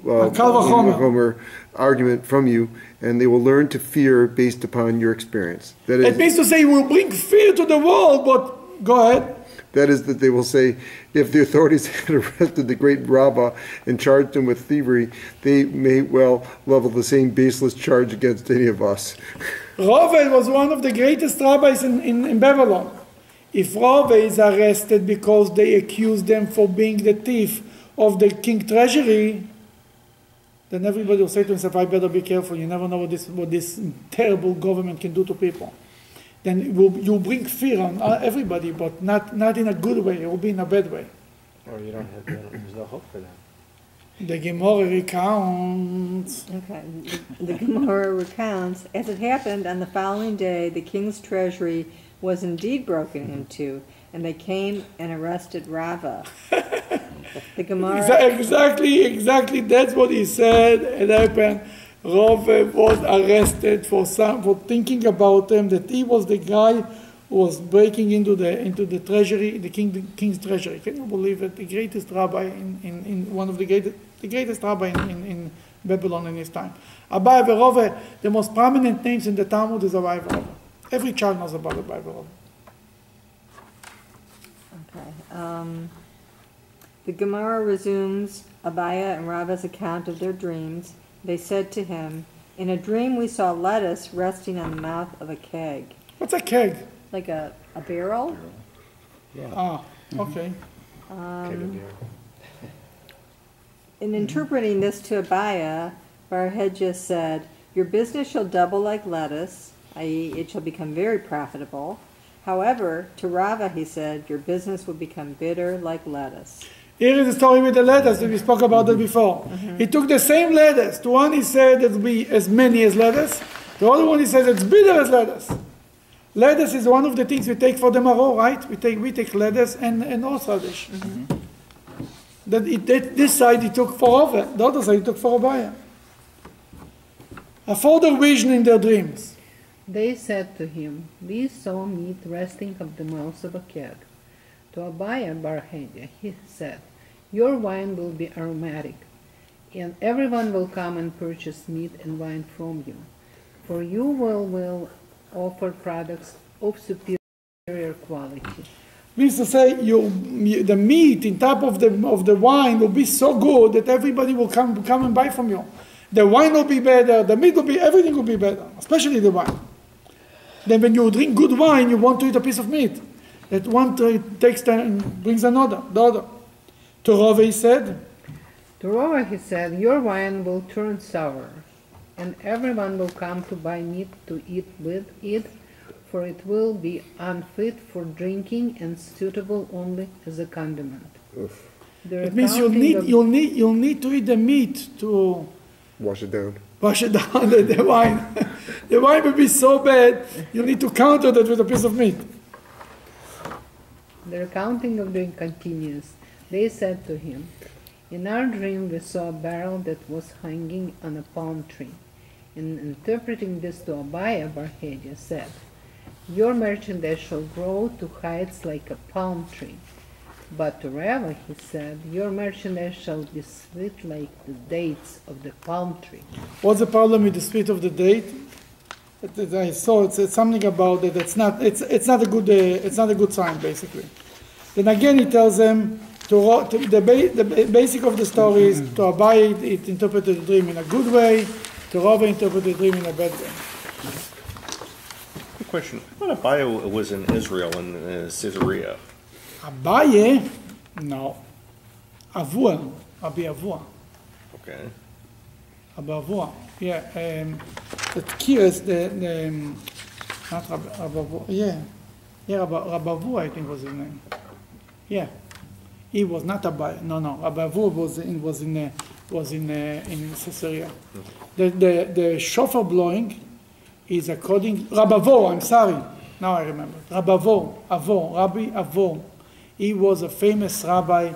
[SPEAKER 3] Vachomer argument from you, and they will learn to fear based upon your experience. That is,
[SPEAKER 1] it means to say you will bring fear to the world, but go ahead.
[SPEAKER 3] That is that they will say, if the authorities had arrested the great Rabbah and charged him with thievery, they may well level the same baseless charge against any of us.
[SPEAKER 1] Rava was one of the greatest rabbis in Babylon. If Rava is arrested because they accuse them for being the thief of the king treasury, then everybody will say to himself, I better be careful. You never know what this terrible government can do to people. Then you bring fear on everybody, but not in a good way. It will be in a bad way.
[SPEAKER 5] Or you don't have, there's no hope for them.
[SPEAKER 1] The Gemara recounts.
[SPEAKER 6] Okay, the Gemara recounts, as it happened on the following day, the king's treasury was indeed broken into, and they came and arrested Rava. The Gemara.
[SPEAKER 1] Exactly. That's what he said. It happened. Rava was arrested for thinking about him, that he was the guy who was breaking into the treasury, the king's treasury. Can you believe it? The greatest rabbi in one of the greatest rabbi in Babylon in his time. Abai Rava, the most prominent names in the Talmud is Abai Rava. Every child knows about Abai Rava.
[SPEAKER 6] Okay. The Gemara resumes Abaya and Rava's account of their dreams. They said to him, in a dream we saw lettuce resting on the mouth of a keg.
[SPEAKER 1] What's a keg?
[SPEAKER 6] Like a barrel?
[SPEAKER 5] Yeah.
[SPEAKER 1] Ah, okay.
[SPEAKER 6] In interpreting this to Abaya, Barhedja said, your business shall double like lettuce, i.e. it shall become very profitable. However, to Rava he said, your business will become bitter like lettuce.
[SPEAKER 1] Here is the story with the lettuce that we spoke about that before. He took the same lettuce. To one he said it will be as many as lettuce. The other one he says it's bitter as lettuce. Lettuce is one of the things we take for the maror, right? We take lettuce and horseradish. This side he took for Rava. The other side he took for Abaya. A further vision in their dreams.
[SPEAKER 10] They said to him, we saw meat resting of the mouth of a keg. To Abaya Barhedja, he said, your wine will be aromatic, and everyone will come and purchase meat and wine from you. For you will offer products of superior quality.
[SPEAKER 1] Means to say, the meat in top of the wine will be so good that everybody will come and buy from you. The wine will be better, the meat will be, everything will be better, especially the wine. Then when you drink good wine, you want to eat a piece of meat. That one takes and brings another, the other. To Rava he said,
[SPEAKER 10] your wine will turn sour, and everyone will come to buy meat to eat with it, for it will be unfit for drinking and suitable only as a condiment.
[SPEAKER 1] It means you'll need to eat the meat to
[SPEAKER 3] wash it down.
[SPEAKER 1] The wine. The wine will be so bad, you need to counter that with a piece of meat.
[SPEAKER 10] The recounting of dream continues. They said to him, in our dream we saw a barrel that was hanging on a palm tree. In interpreting this to Abaya, Barhedja said, your merchandise shall grow to heights like a palm tree. But to Rava he said, your merchandise shall be sweet like the dates of the palm tree.
[SPEAKER 1] What's the problem with the sweet of the date? I saw it's something about it. It's not a good sign, basically. Then again, he tells them the basic of the story is to Abaya it interpreted the dream in a good way, to Rava interpreted the dream in a bad way.
[SPEAKER 4] Good question. I thought Abaya was in Israel in Caesarea.
[SPEAKER 1] Abaya, no. Avua, Abi Avua.
[SPEAKER 4] Okay.
[SPEAKER 1] Abi Avua. Yeah, the Kiras, not Rabavua, Rabavua, I think was his name. Yeah, he was not Abaya. No, Rabavua was in Caesarea. The shofar blowing is according, Rabavo, I'm sorry, now I remember. Rabbi Avo. He was a famous rabbi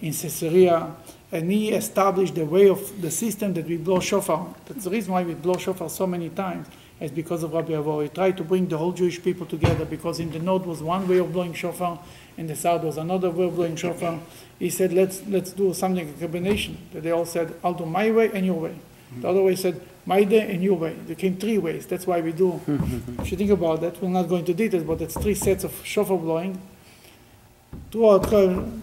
[SPEAKER 1] in Caesarea, and he established the way of the system that we blow shofar. That's the reason why we blow shofar so many times, is because of Rabbi Avo. He tried to bring the whole Jewish people together, because in the north was one way of blowing shofar, in the south was another way of blowing shofar. He said, let's do something, a combination. That they all said, I'll do my way and your way. The other way said, my day and your way. There came 3 ways. That's why we do. If you think about that, we'll not go into details, but it's 3 sets of shofar blowing. Throughout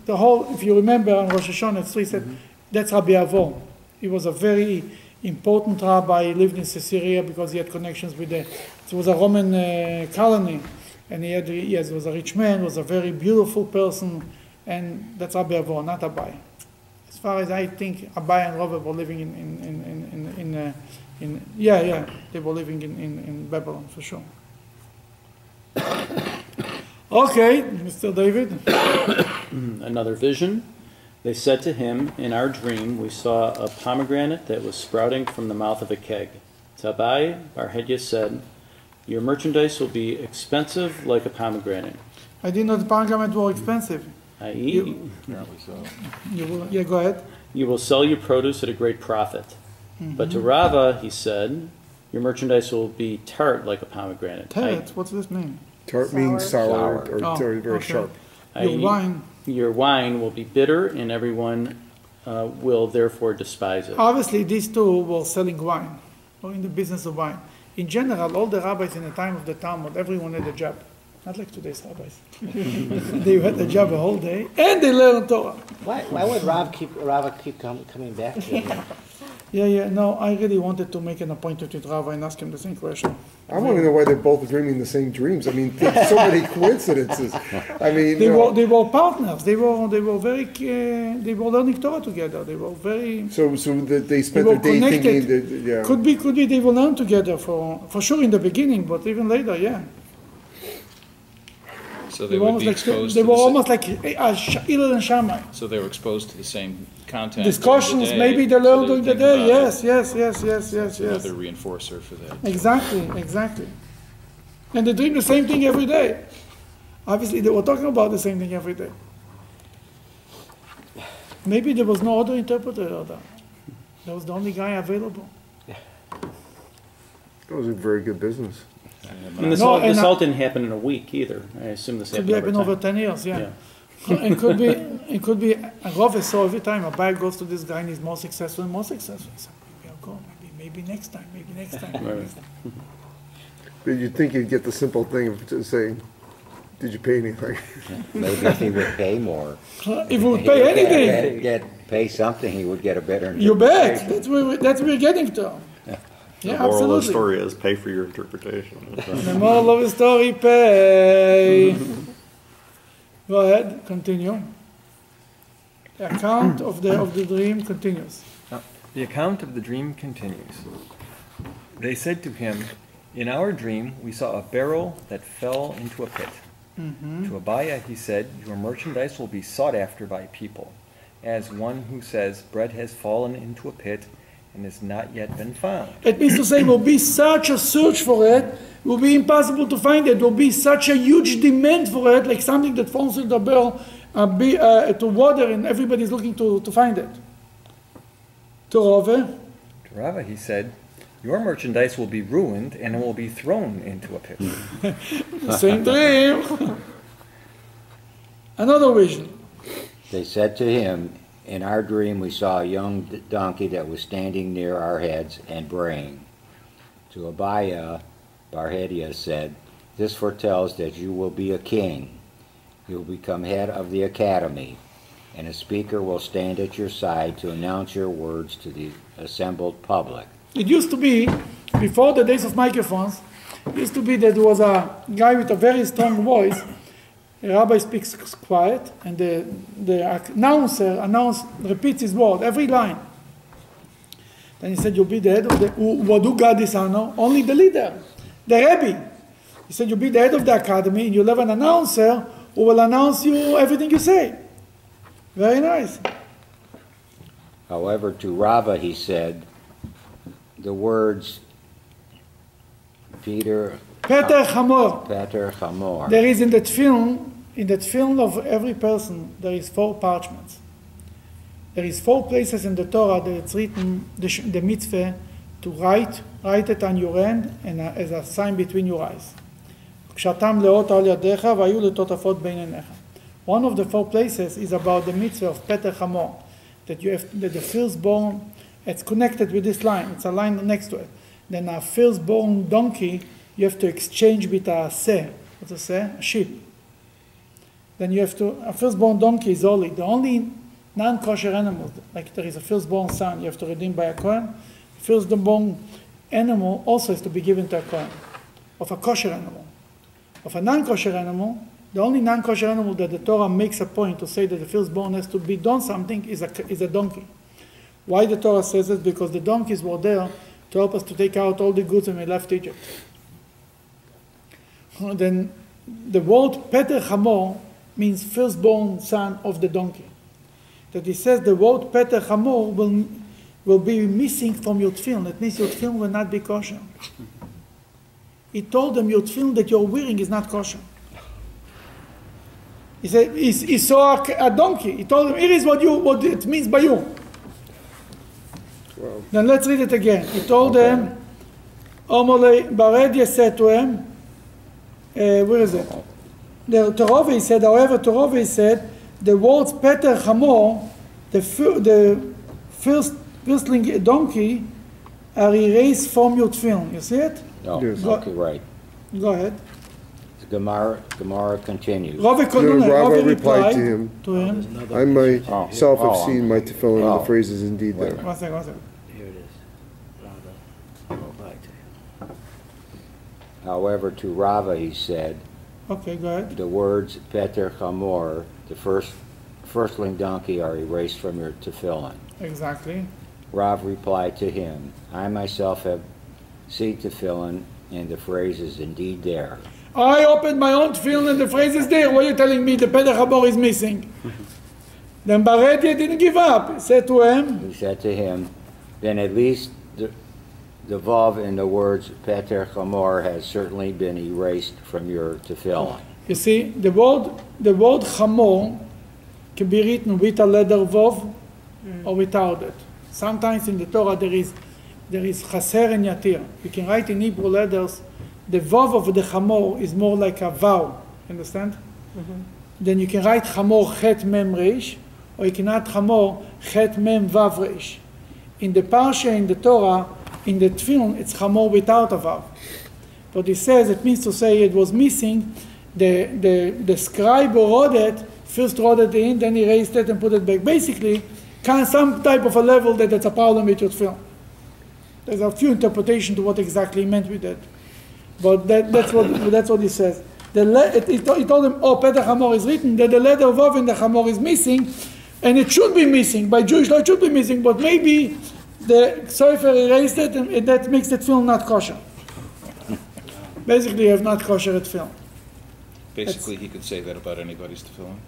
[SPEAKER 1] the whole, if you remember on Rosh Hashanah, it's 3 sets. That's Rabbi Avo. He was a very important rabbi. He lived in Caesarea because he had connections with it was a Roman colony. And he was a rich man, was a very beautiful person. And that's Rabbi Avo, not Abai. As far as I think, Abai and Rava were living they were living in Babylon for sure. Okay, Mr. David.
[SPEAKER 7] Another vision. They said to him, in our dream, we saw a pomegranate that was sprouting from the mouth of a keg. Tabai Barhedya said, your merchandise will be expensive like a pomegranate.
[SPEAKER 1] I didn't know the pomegranate were expensive.
[SPEAKER 7] I.e.,
[SPEAKER 1] go ahead.
[SPEAKER 7] You will sell your produce at a great profit. But to Rava, he said, your merchandise will be tart like a pomegranate.
[SPEAKER 1] Tart? What's this mean?
[SPEAKER 3] Tart means sour or very sharp.
[SPEAKER 7] Your wine will be bitter, and everyone will therefore despise it.
[SPEAKER 1] Obviously, these two were selling wine, or in the business of wine. In general, all the rabbis in the time of the Talmud, everyone had a job. Not like today's rabbis. They had a job a whole day, and they learned Torah.
[SPEAKER 5] Why would Rava keep coming back to him?
[SPEAKER 1] No, I really wanted to make an appointment with Rava and ask him the same question.
[SPEAKER 3] I want to know why they're both dreaming the same dreams. I mean, there's so many coincidences. I mean,
[SPEAKER 1] they were partners. They were learning Torah together. They were very.
[SPEAKER 3] So they spent their day
[SPEAKER 1] connected.
[SPEAKER 3] thinking that,
[SPEAKER 1] Could be they will learn together for sure in the beginning, but even later, yeah.
[SPEAKER 2] So they would be exposed.
[SPEAKER 1] They were almost like Hillel and Shammai.
[SPEAKER 2] So they were exposed to the same content.
[SPEAKER 1] Discussions,
[SPEAKER 2] the day,
[SPEAKER 1] maybe they learned during the day. Yes.
[SPEAKER 2] Another reinforcer for that.
[SPEAKER 1] Exactly. And they dream the same thing every day. Obviously, they were talking about the same thing every day. Maybe there was no other interpreter or that. That was the only guy available.
[SPEAKER 3] That was a very good business.
[SPEAKER 7] And this all didn't happen in a week either. I assume this happened
[SPEAKER 1] over 10 years, yeah. It could be a Rove, so every time a buyer goes to this guy and he's more successful. So maybe I'll go, maybe next time.
[SPEAKER 3] But you'd think you'd get the simple thing of just saying, did you pay anything?
[SPEAKER 9] Maybe if he would pay more.
[SPEAKER 1] If he would pay anything.
[SPEAKER 9] Pay something, he would get a better interpretation.
[SPEAKER 1] You bet. That's where we're getting to.
[SPEAKER 4] The moral of the story is pay for your interpretation.
[SPEAKER 1] The moral of the story, pay. Go ahead, continue. The account of the dream continues.
[SPEAKER 8] The account of the dream continues. They said to him, in our dream we saw a barrel that fell into a pit. To Abiah he said, your merchandise will be sought after by people, as one who says, bread has fallen into a pit and has not yet been found.
[SPEAKER 1] It means to say, there will be such a search for it, it will be impossible to find it. There will be such a huge demand for it, like something that falls into the barrel to water, and everybody's looking to find it. To
[SPEAKER 8] Rava, he said, your merchandise will be ruined and it will be thrown into a pit.
[SPEAKER 1] Same dream. Another vision.
[SPEAKER 9] They said to him, in our dream we saw a young donkey that was standing near our heads and braying. To Abiah, Barhedya said, this foretells that you will be a king. You will become head of the academy, and a speaker will stand at your side to announce your words to the assembled public.
[SPEAKER 1] It used to be, before the days of microphones, it used to be that there was a guy with a very strong voice. The rabbi speaks quiet, and the announcer repeats his word, every line. Then he said, you'll be the head of the, what do God is honor? Only the leader, the Rebbe. He said, you'll be the head of the academy, and you'll have an announcer who will announce you everything you say. Very nice.
[SPEAKER 9] However, to Rava he said, the words Peter
[SPEAKER 1] Peter Chamor.
[SPEAKER 9] Chamor.
[SPEAKER 1] There is in that film of every person, there is 4 parchments. There is 4 places in the Torah that it's written the mitzvah to write it on your hand and as a sign between your eyes. One of the 4 places is about the mitzvah of Peter Chamor, that the firstborn, it's connected with this line, it's a line next to it. Then a firstborn donkey, you have to exchange with a seh. What's a seh? A sheep. Then you have to, a firstborn donkey is holy. The only non-kosher animals, like there is a firstborn son, you have to redeem by a Kohen. Firstborn animal also has to be given to a Kohen, of a kosher animal. Of a non-kosher animal, the only non-kosher animal that the Torah makes a point to say that the firstborn has to be done something is a donkey. Why the Torah says it? Because the donkeys were there to help us to take out all the goods when we left Egypt. Then the word Peter Chamor means firstborn son of the donkey. That he says the word Peter Chamor will be missing from your tefillin. That means your tefillin will not be kosher. He told them your tefillin that you're wearing is not kosher. He said he saw a donkey. He told them, here is what it means by you. Wow. Then let's read it again. He told them, Omole Baredia said to him, where is it? The Torah said, however, Torah said, the words Peter Chamor, the firstling donkey, are erased from your tefillin. You see it?
[SPEAKER 9] No, yes. Okay, right.
[SPEAKER 1] Go ahead.
[SPEAKER 9] The Gemara continues.
[SPEAKER 3] Rava replied to him. I myself have seen my tefillin, and the phrase is indeed there.
[SPEAKER 1] One second.
[SPEAKER 5] Here it is. Rava replied to him.
[SPEAKER 9] However, to Rava he said,
[SPEAKER 1] okay, go ahead.
[SPEAKER 9] The words Peter Chamor, the firstling donkey, are erased from your tefillin.
[SPEAKER 1] Exactly.
[SPEAKER 9] Rav replied to him, I myself have seen tefillin, and the phrase is indeed there.
[SPEAKER 1] I opened my own tefillin and the phrase is there. What are you telling me? The Peter Chamor is missing. Then Baredia didn't give up. He said to him,
[SPEAKER 9] then at least the vav in the words Peter Chamor has certainly been erased from your tefillin.
[SPEAKER 1] You see, the word Chamor can be written with a letter vav or without it. Sometimes in the Torah there is chaser and yatir. You can write in Hebrew letters. The vav of the Chamor is more like a vowel. Understand? Mm-hmm. Then you can write Chamor chet mem reish, or you can write Chamor chet mem vav reish. In the parsha in the Torah, in the tefillin, it's Chamor without a vav. But he says it means to say it was missing. The scribe who wrote it first wrote it in, then he erased it and put it back. Basically, some type of a level that it's a problem with your tefillin. There's a few interpretations to what exactly he meant with that. But that's what he says. He told him, Peter Chamor is written, that the letter Vav in the Chamor is missing, and it should be missing. By Jewish law, it should be missing, but maybe the Sofer erased it, and that makes it film not kosher. Basically, you have not kosher at film.
[SPEAKER 2] Basically, he could say that about anybody's tefillin?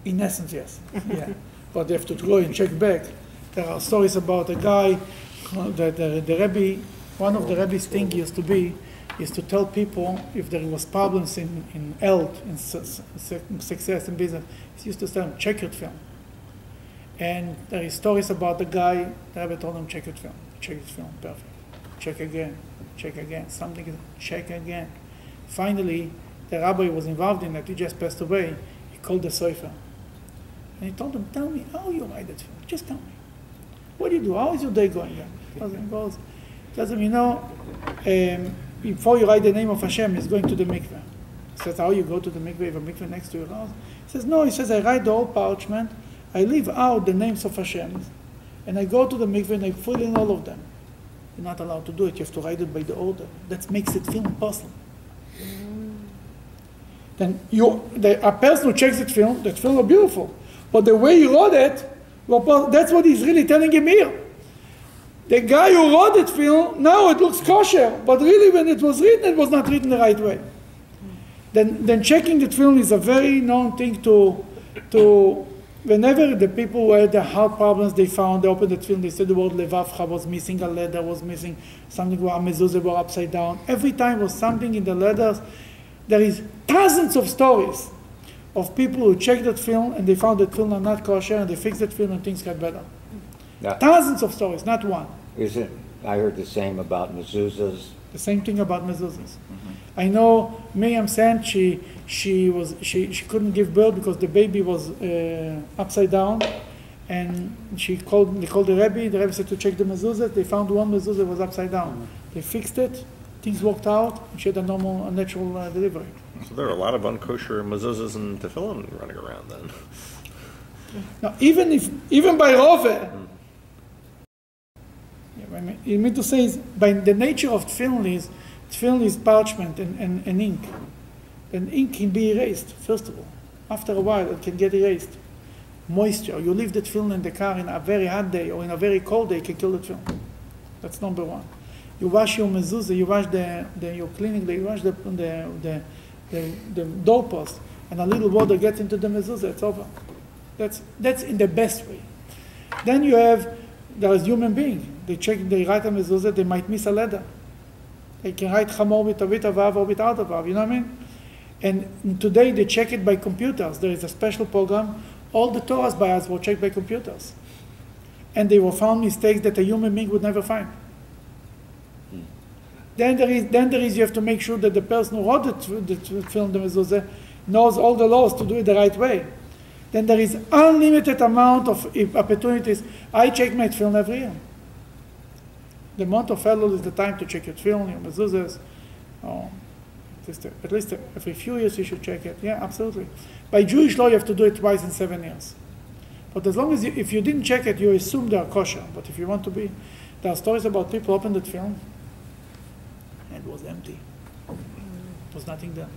[SPEAKER 1] In essence, yes. Yeah. But they have to go and check back. There are stories about a guy that the Rebbe, one of the Rebbe's things is to tell people if there was problems in health, in success in business. He used to tell them, check your film. And there is stories about the guy, the Rebbe told him, check your film, perfect. Check again, something is, check again. Finally, the rabbi was involved in it, he just passed away. He called the Sofer. And he told him, tell me, how you write that film? Just tell me. What do you do? How is your day going? He tells him, before you write the name of Hashem, he's going to the mikveh. He says, how you go to the mikveh? You have a mikveh next to your house? He says, no, I write the whole parchment, I leave out the names of Hashem, and I go to the mikveh and I fill in all of them. You're not allowed to do it, you have to write it by the order. That makes it film impossible. Then a person who checks that film are beautiful. But the way he wrote it, that's what he's really telling him here. The guy who wrote it film, now it looks kosher, but really when it was written, it was not written the right way. Then checking the film is a very known thing to whenever the people who had the heart problems, they opened the film, they said the word levavcha was missing, a letter was missing, something where mezuzah were upside down. Every time was something in the letters. There is thousands of stories of people who checked that film and they found that film are not kosher and they fixed that film and things got better.
[SPEAKER 9] Yeah.
[SPEAKER 1] Thousands of stories, not one.
[SPEAKER 9] I heard the same about mezuzahs.
[SPEAKER 1] The same thing about mezuzahs. I know Miriam said she couldn't give birth because the baby was upside down, and they called the Rebbe. The Rebbe said to check the mezuzah. They found one mezuzah was upside down. They fixed it. Things worked out. And she had a natural delivery.
[SPEAKER 4] So there are a lot of unkosher mezuzahs and tefillin running around then.
[SPEAKER 1] Now, even by Rove, you mean to say is by the nature of tefillin is parchment and ink. And ink can be erased, first of all. After a while, it can get erased. Moisture. You leave the tefillin in the car in a very hot day or in a very cold day, it can kill the tefillin. That's number one. You wash your mezuzah, you wash your cleaning, you wash the doorpost, and a little water gets into the mezuzah, it's over. That's in the best way. Then there's human being. They write a mezuzah, they might miss a letter. They can write chamor with a vav or without a vav, you know what I mean? And today they check it by computers. There is a special program. All the Torah's bias were checked by computers. And they were found mistakes that a human being would never find. Then there is you have to make sure that the person who wrote the film, the mezuzah, knows all the laws to do it the right way. Then there is unlimited amount of opportunities. I check my film every year. The month of Elul is the time to check your film, your mezuzahs. At least every few years you should check it. Yeah, absolutely. By Jewish law, you have to do it twice in 7 years. But as long as if you didn't check it, you assume they are kosher. But if you want to be, there are stories about people opened the film and it was empty. There was nothing there.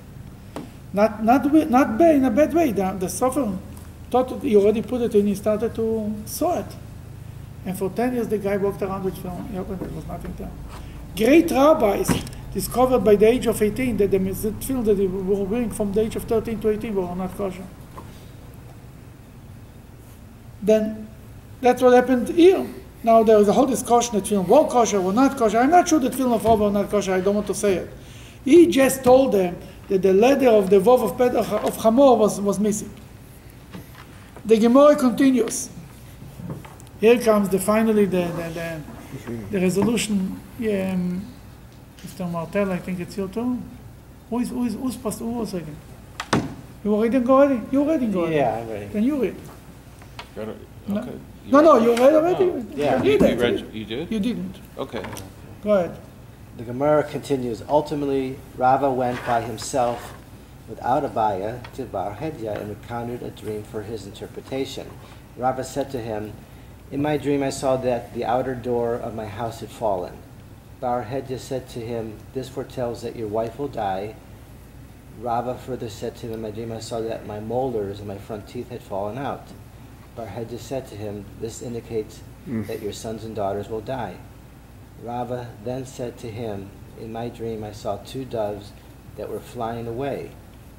[SPEAKER 1] Not bad, in a bad way. The sofer thought he already put it in. He started to sew it, and for 10 years the guy walked around with film. He opened it. There was nothing there. Great rabbis discovered by the age of 18 that the film that they were wearing from the age of 13 to 18 were not kosher. Then that's what happened here. Now there is a whole discussion that film were kosher or not kosher. I'm not sure that film of Vov were not kosher. I don't want to say it. He just told them that the leather of the Vov of Chamor was missing. The Gemara continues. Here comes finally the resolution. Mr. Martel, I think it's your turn. Who's was reading? You were reading already? You were reading already?
[SPEAKER 5] Yeah, I'm ready.
[SPEAKER 1] Then you read.
[SPEAKER 2] Okay.
[SPEAKER 1] No, you read already?
[SPEAKER 2] Oh.
[SPEAKER 5] Yeah.
[SPEAKER 2] You did?
[SPEAKER 1] You didn't.
[SPEAKER 2] Okay.
[SPEAKER 1] Go ahead.
[SPEAKER 5] The Gemara continues. Ultimately, Rava went by himself without Abaya to Bar Hedya and recounted a dream for his interpretation. Rava said to him, "In my dream I saw that the outer door of my house had fallen." Bar Hedya said to him, "This foretells that your wife will die." Rava further said to him, "In my dream I saw that my molars and my front teeth had fallen out." Bar Hedya said to him, "This indicates that your sons and daughters will die." Rava then said to him, "In my dream I saw 2 doves that were flying away."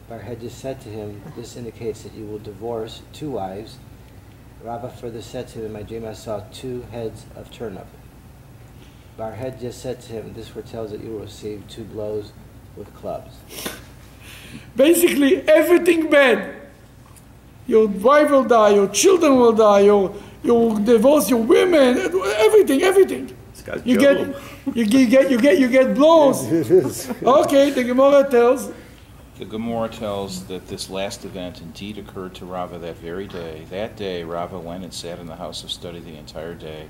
[SPEAKER 5] Bar Hedya said to him, "This indicates that you will divorce 2 wives." Rava further said to him, "In my dream I saw 2 heads of turnip." Bar Hedya said to him, "This foretells that you will receive 2 blows with clubs."
[SPEAKER 1] Basically, everything bad. Your wife will die, your children will die, you'll divorce your women, everything. You get blows. Okay, the Gemara tells.
[SPEAKER 2] The Gemara tells that this last event indeed occurred to Rava that very day. That day, Rava went and sat in the house of study the entire day.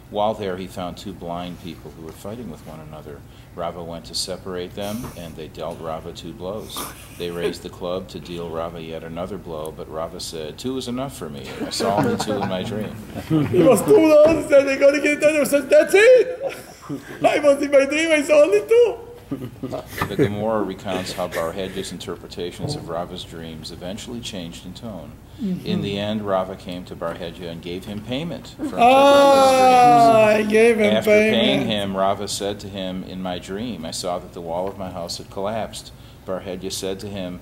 [SPEAKER 2] While there, he found 2 blind people who were fighting with one another. Rava went to separate them, and they dealt Rava 2 blows. They raised the club to deal Rava yet another blow, but Rava said, 2 is enough for me. I saw only 2 in my dream.
[SPEAKER 1] It was 2 blows, and they're going to get it done. I said, "That's it. I was in my dream, I saw only 2.
[SPEAKER 2] The Gemara recounts how Bar Hedya's interpretations of Rava's dreams eventually changed in tone. In the end, Rava came to Bar Hedya and gave him payment for interpreting his dreams.
[SPEAKER 1] I gave him
[SPEAKER 2] After
[SPEAKER 1] payment.
[SPEAKER 2] paying him, Rava said to him, "In my dream, I saw that the wall of my house had collapsed." Bar Hedya said to him,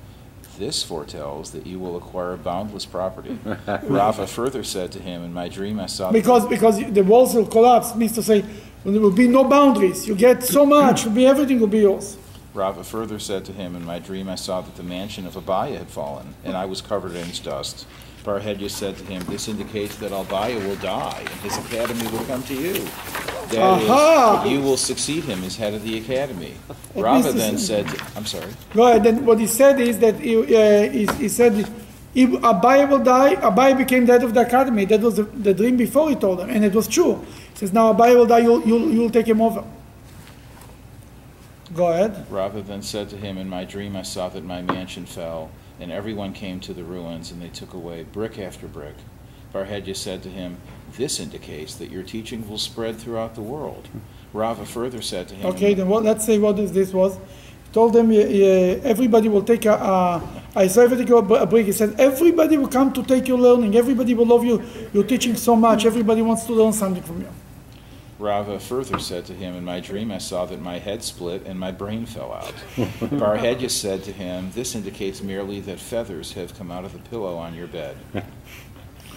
[SPEAKER 2] This foretells that you will acquire boundless property. Rava further said to him, in my dream I saw...
[SPEAKER 1] Because the walls will collapse, means to say, there will be no boundaries. You get so much, everything will be yours.
[SPEAKER 2] Rava further said to him, in my dream I saw that the mansion of Abaya had fallen, and I was covered in its dust. Barhedya said to him, this indicates that Abaya will die, and his academy will come to you. That is, you will succeed him as head of the academy. Rava then said, I'm sorry.
[SPEAKER 1] Go ahead. Then what he said is that he said, if Abaya will die, Abaya became the head of the academy. That was the dream before he told him, and it was true. He says, now Abaya will die, you'll take him over. Go ahead.
[SPEAKER 2] Rava then said to him, in my dream I saw that my mansion fell, and everyone came to the ruins, and they took away brick after brick. Barhedya said to him, this indicates that your teaching will spread throughout the world. Rava further said to him...
[SPEAKER 1] Okay, then let's say what this was. He told them everybody will take I saw everything a brick. He said, everybody will come to take your learning. Everybody will love you. You're teaching so much. Everybody wants to learn something from you.
[SPEAKER 2] Rava further said to him, in my dream I saw that my head split and my brain fell out. Barhedya said to him, this indicates merely that feathers have come out of the pillow on your bed.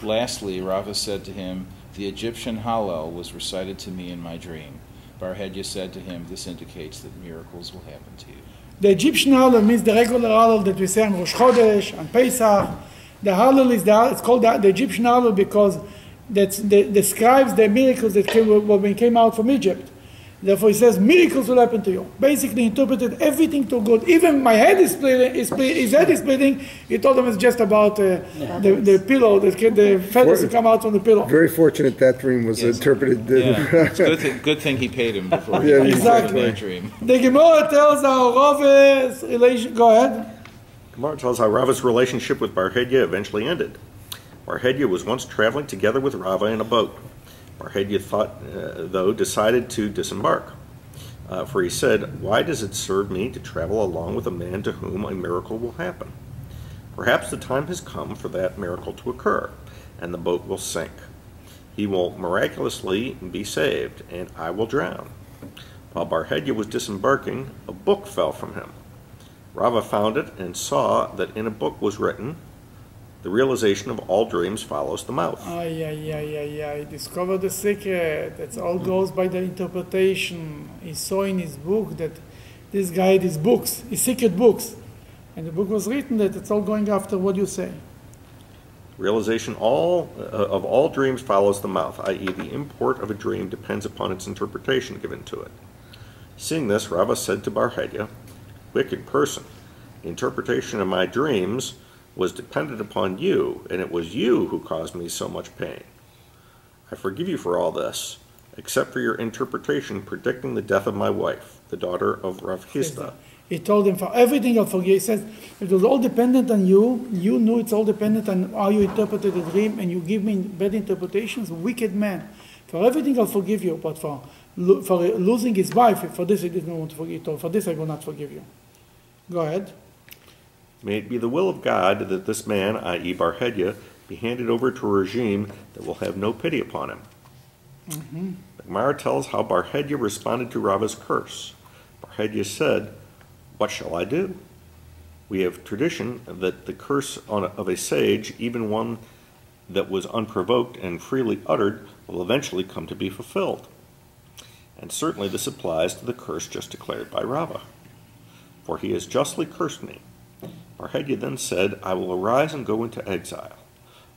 [SPEAKER 2] Lastly, Rava said to him, the Egyptian Hallel was recited to me in my dream. Barhedya said to him, this indicates that miracles will happen to you.
[SPEAKER 1] The Egyptian Hallel means the regular Hallel that we say on Rosh Chodesh, on Pesach. The Hallel it's called the Egyptian Hallel because that describes the miracles that came out from Egypt. Therefore, he says miracles will happen to you. Basically, interpreted everything to good. Even my head is splitting. His head is splitting. He told them it's just about the pillow, the feathers that come out from the pillow.
[SPEAKER 3] Very fortunate that dream was interpreted.
[SPEAKER 2] It's good thing he paid him before he
[SPEAKER 1] exactly.
[SPEAKER 2] that dream.
[SPEAKER 1] The Gemara tells how Rava's relation. Go ahead.
[SPEAKER 4] Gemara tells how Rava's relationship with Barhedya eventually ended. Barhedya was once traveling together with Rava in a boat. Barhedya decided to disembark. For he said, why does it serve me to travel along with a man to whom a miracle will happen? Perhaps the time has come for that miracle to occur, and the boat will sink. He will miraculously be saved, and I will drown. While Barhedya was disembarking, a book fell from him. Rava found it and saw that in a book was written, the realization of all dreams follows the mouth.
[SPEAKER 1] He discovered the secret. That all goes by the interpretation. He saw in his book that this guy had his books, his secret books. And the book was written that it's all going after what you say.
[SPEAKER 4] Realization of all dreams follows the mouth, i.e. the import of a dream depends upon its interpretation given to it. Seeing this, Rava said to Barhedya, wicked person, the interpretation of my dreams was dependent upon you, and it was you who caused me so much pain. I forgive you for all this, except for your interpretation predicting the death of my wife, the daughter of Rav Chisda.
[SPEAKER 1] He told him, for everything I'll forgive. He says, it was all dependent on you. You knew it's all dependent on how you interpreted the dream, and you give me bad interpretations, wicked man. For everything I'll forgive you, but for losing his wife, for this I didn't want to forgive. For this I will not forgive you. Go ahead.
[SPEAKER 4] May it be the will of God that this man, i.e. Barhedya, be handed over to a regime that will have no pity upon him. The Gemara tells how Barhedya responded to Rava's curse. Barhedya said, what shall I do? We have tradition that the curse of a sage, even one that was unprovoked and freely uttered, will eventually come to be fulfilled. And certainly this applies to the curse just declared by Rava. For he has justly cursed me. Barhedya then said, I will arise and go into exile.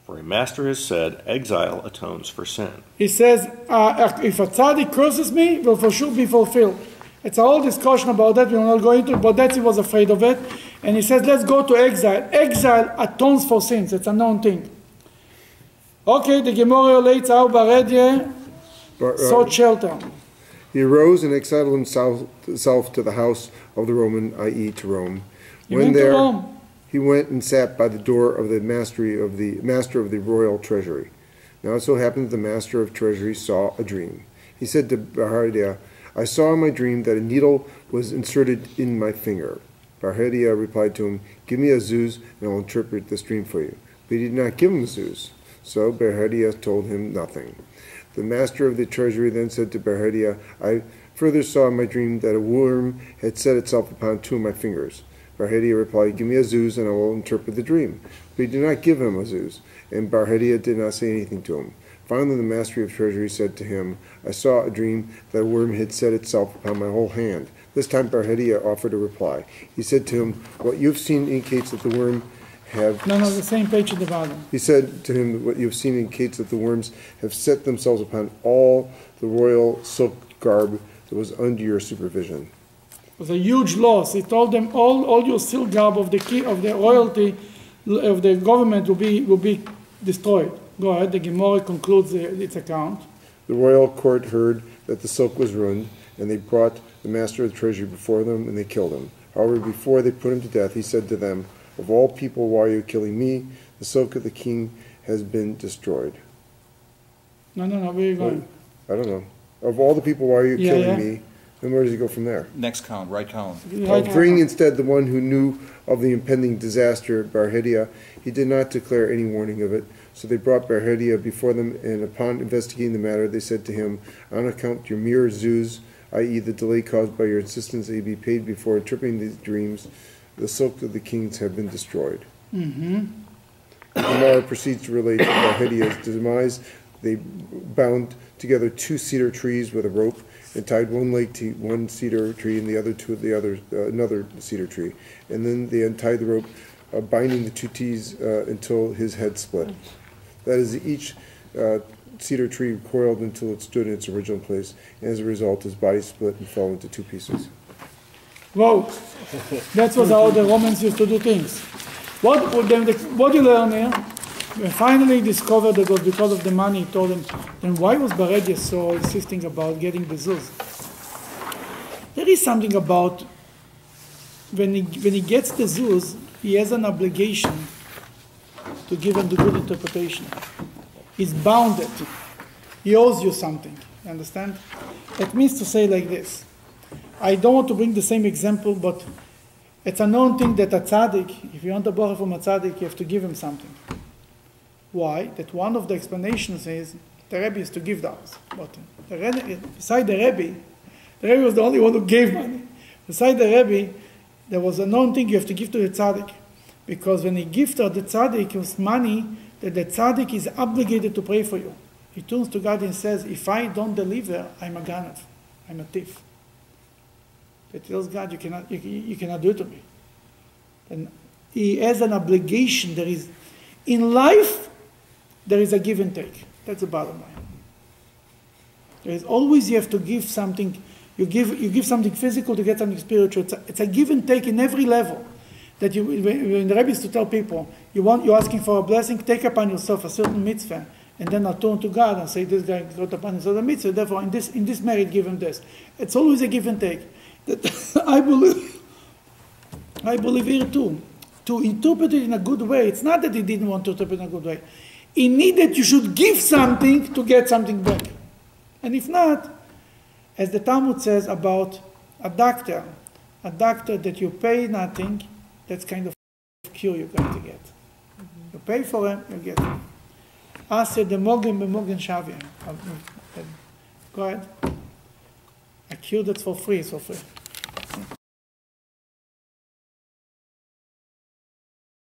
[SPEAKER 4] For a master has said, exile atones for sin.
[SPEAKER 1] He says, if a tzaddik curses me, it will for sure be fulfilled. It's a whole discussion about that. We're not going to, but that he was afraid of it. And he says, let's go to exile. Exile atones for sins. It's a known thing. Okay, the Gemara relates how Barhedya sought shelter.
[SPEAKER 3] He arose and exiled himself to the house of the Roman, i.e. to Rome. When there, he went and sat by the door of the master of the royal treasury. Now it so happened that the master of treasury saw a dream. He said to Barhedya, I saw in my dream that a needle was inserted in my finger. Barhedya replied to him, give me a zuz and I'll interpret this dream for you. But he did not give him a zuz. So Barhedya told him nothing. The master of the treasury then said to Barhedya, I further saw in my dream that a worm had set itself upon two of my fingers. Bar-Hedia replied, "Give me a zuz and I will interpret the dream." But he did not give him a zuz, and Bar-Hedia did not say anything to him. Finally, the master of treasury said to him, "I saw a dream that a worm had set itself upon my whole hand." This time Bar-Hedia offered a reply. He said to him, "What you've seen indicates that the worm have..."
[SPEAKER 1] No, the same page at the bottom.
[SPEAKER 3] He said to him, "What you've seen indicates that the worms have set themselves upon all the royal silk garb that was under your supervision."
[SPEAKER 1] It was a huge loss. He told them all your silk garb of the royalty of the government will be destroyed. Go ahead. The Gemara concludes its account.
[SPEAKER 3] The royal court heard that the silk was ruined, and they brought the master of the treasury before them, and they killed him. However, before they put him to death, he said to them, "Of all people, why are you killing me? The silk of the king has been destroyed."
[SPEAKER 1] No, where are you going?
[SPEAKER 3] I don't know. Of all the people, why are you killing me? And where does he go from there?
[SPEAKER 2] Next column, right column.
[SPEAKER 3] Bring instead the one who knew of the impending disaster, Bar-Hedia. He did not declare any warning of it. So they brought Bar-Hedia before them, and upon investigating the matter, they said to him, "On account your mere zuz, i.e. the delay caused by your insistence that he be paid before interpreting these dreams, the silk of the kings have been destroyed." The Gemara proceeds to relate Bar-Hedia's demise. They bound together 2 cedar trees with a rope and tied one leg to one cedar tree and the other to another cedar tree. And then they untied the rope, binding the 2 trees until his head split. That is, each cedar tree coiled until it stood in its original place, and as a result, his body split and fell into 2 pieces.
[SPEAKER 1] Whoa, that was how the Romans used to do things. What you learn here? We finally discovered that it was because of the money. He told him, then why was Bar-Hedia so insisting about getting the zuz? There is something about when he gets the zuz, he has an obligation to give him the good interpretation. He's bounded. He owes you something. You understand? That means to say like this. I don't want to bring the same example, but it's a known thing that a tzaddik, if you want a bracha from a tzaddik, you have to give him something. Why? That one of the explanations is the Rebbe is to give the house. But beside the Rebbe was the only one who gave money. Beside the Rebbe, there was a known thing you have to give to the tzaddik. Because when he gives to the tzaddik his money, that the tzaddik is obligated to pray for you. He turns to God and says, if I don't deliver, I'm a ganav. I'm a thief. He tells God, you cannot do it to me. And he has an obligation. In life, there is a give and take. That's the bottom line. There is always, you have to give something. You give something physical to get something spiritual. It's a give and take in every level. That when the Rebbe used to tell people, you're asking for a blessing, take upon yourself a certain mitzvah, and then I'll turn to God and say, this guy got upon himself a mitzvah, therefore in this merit give him this. It's always a give and take. That I believe here too. To interpret it in a good way, it's not that he didn't want to interpret it in a good way. He needed you should give something to get something back. And if not, as the Talmud says about a doctor that you pay nothing, that's kind of cure you're going to get. You pay for him, you get it. Aser the mogen b'mogen shavim. Go ahead. A cure that's for free is for free.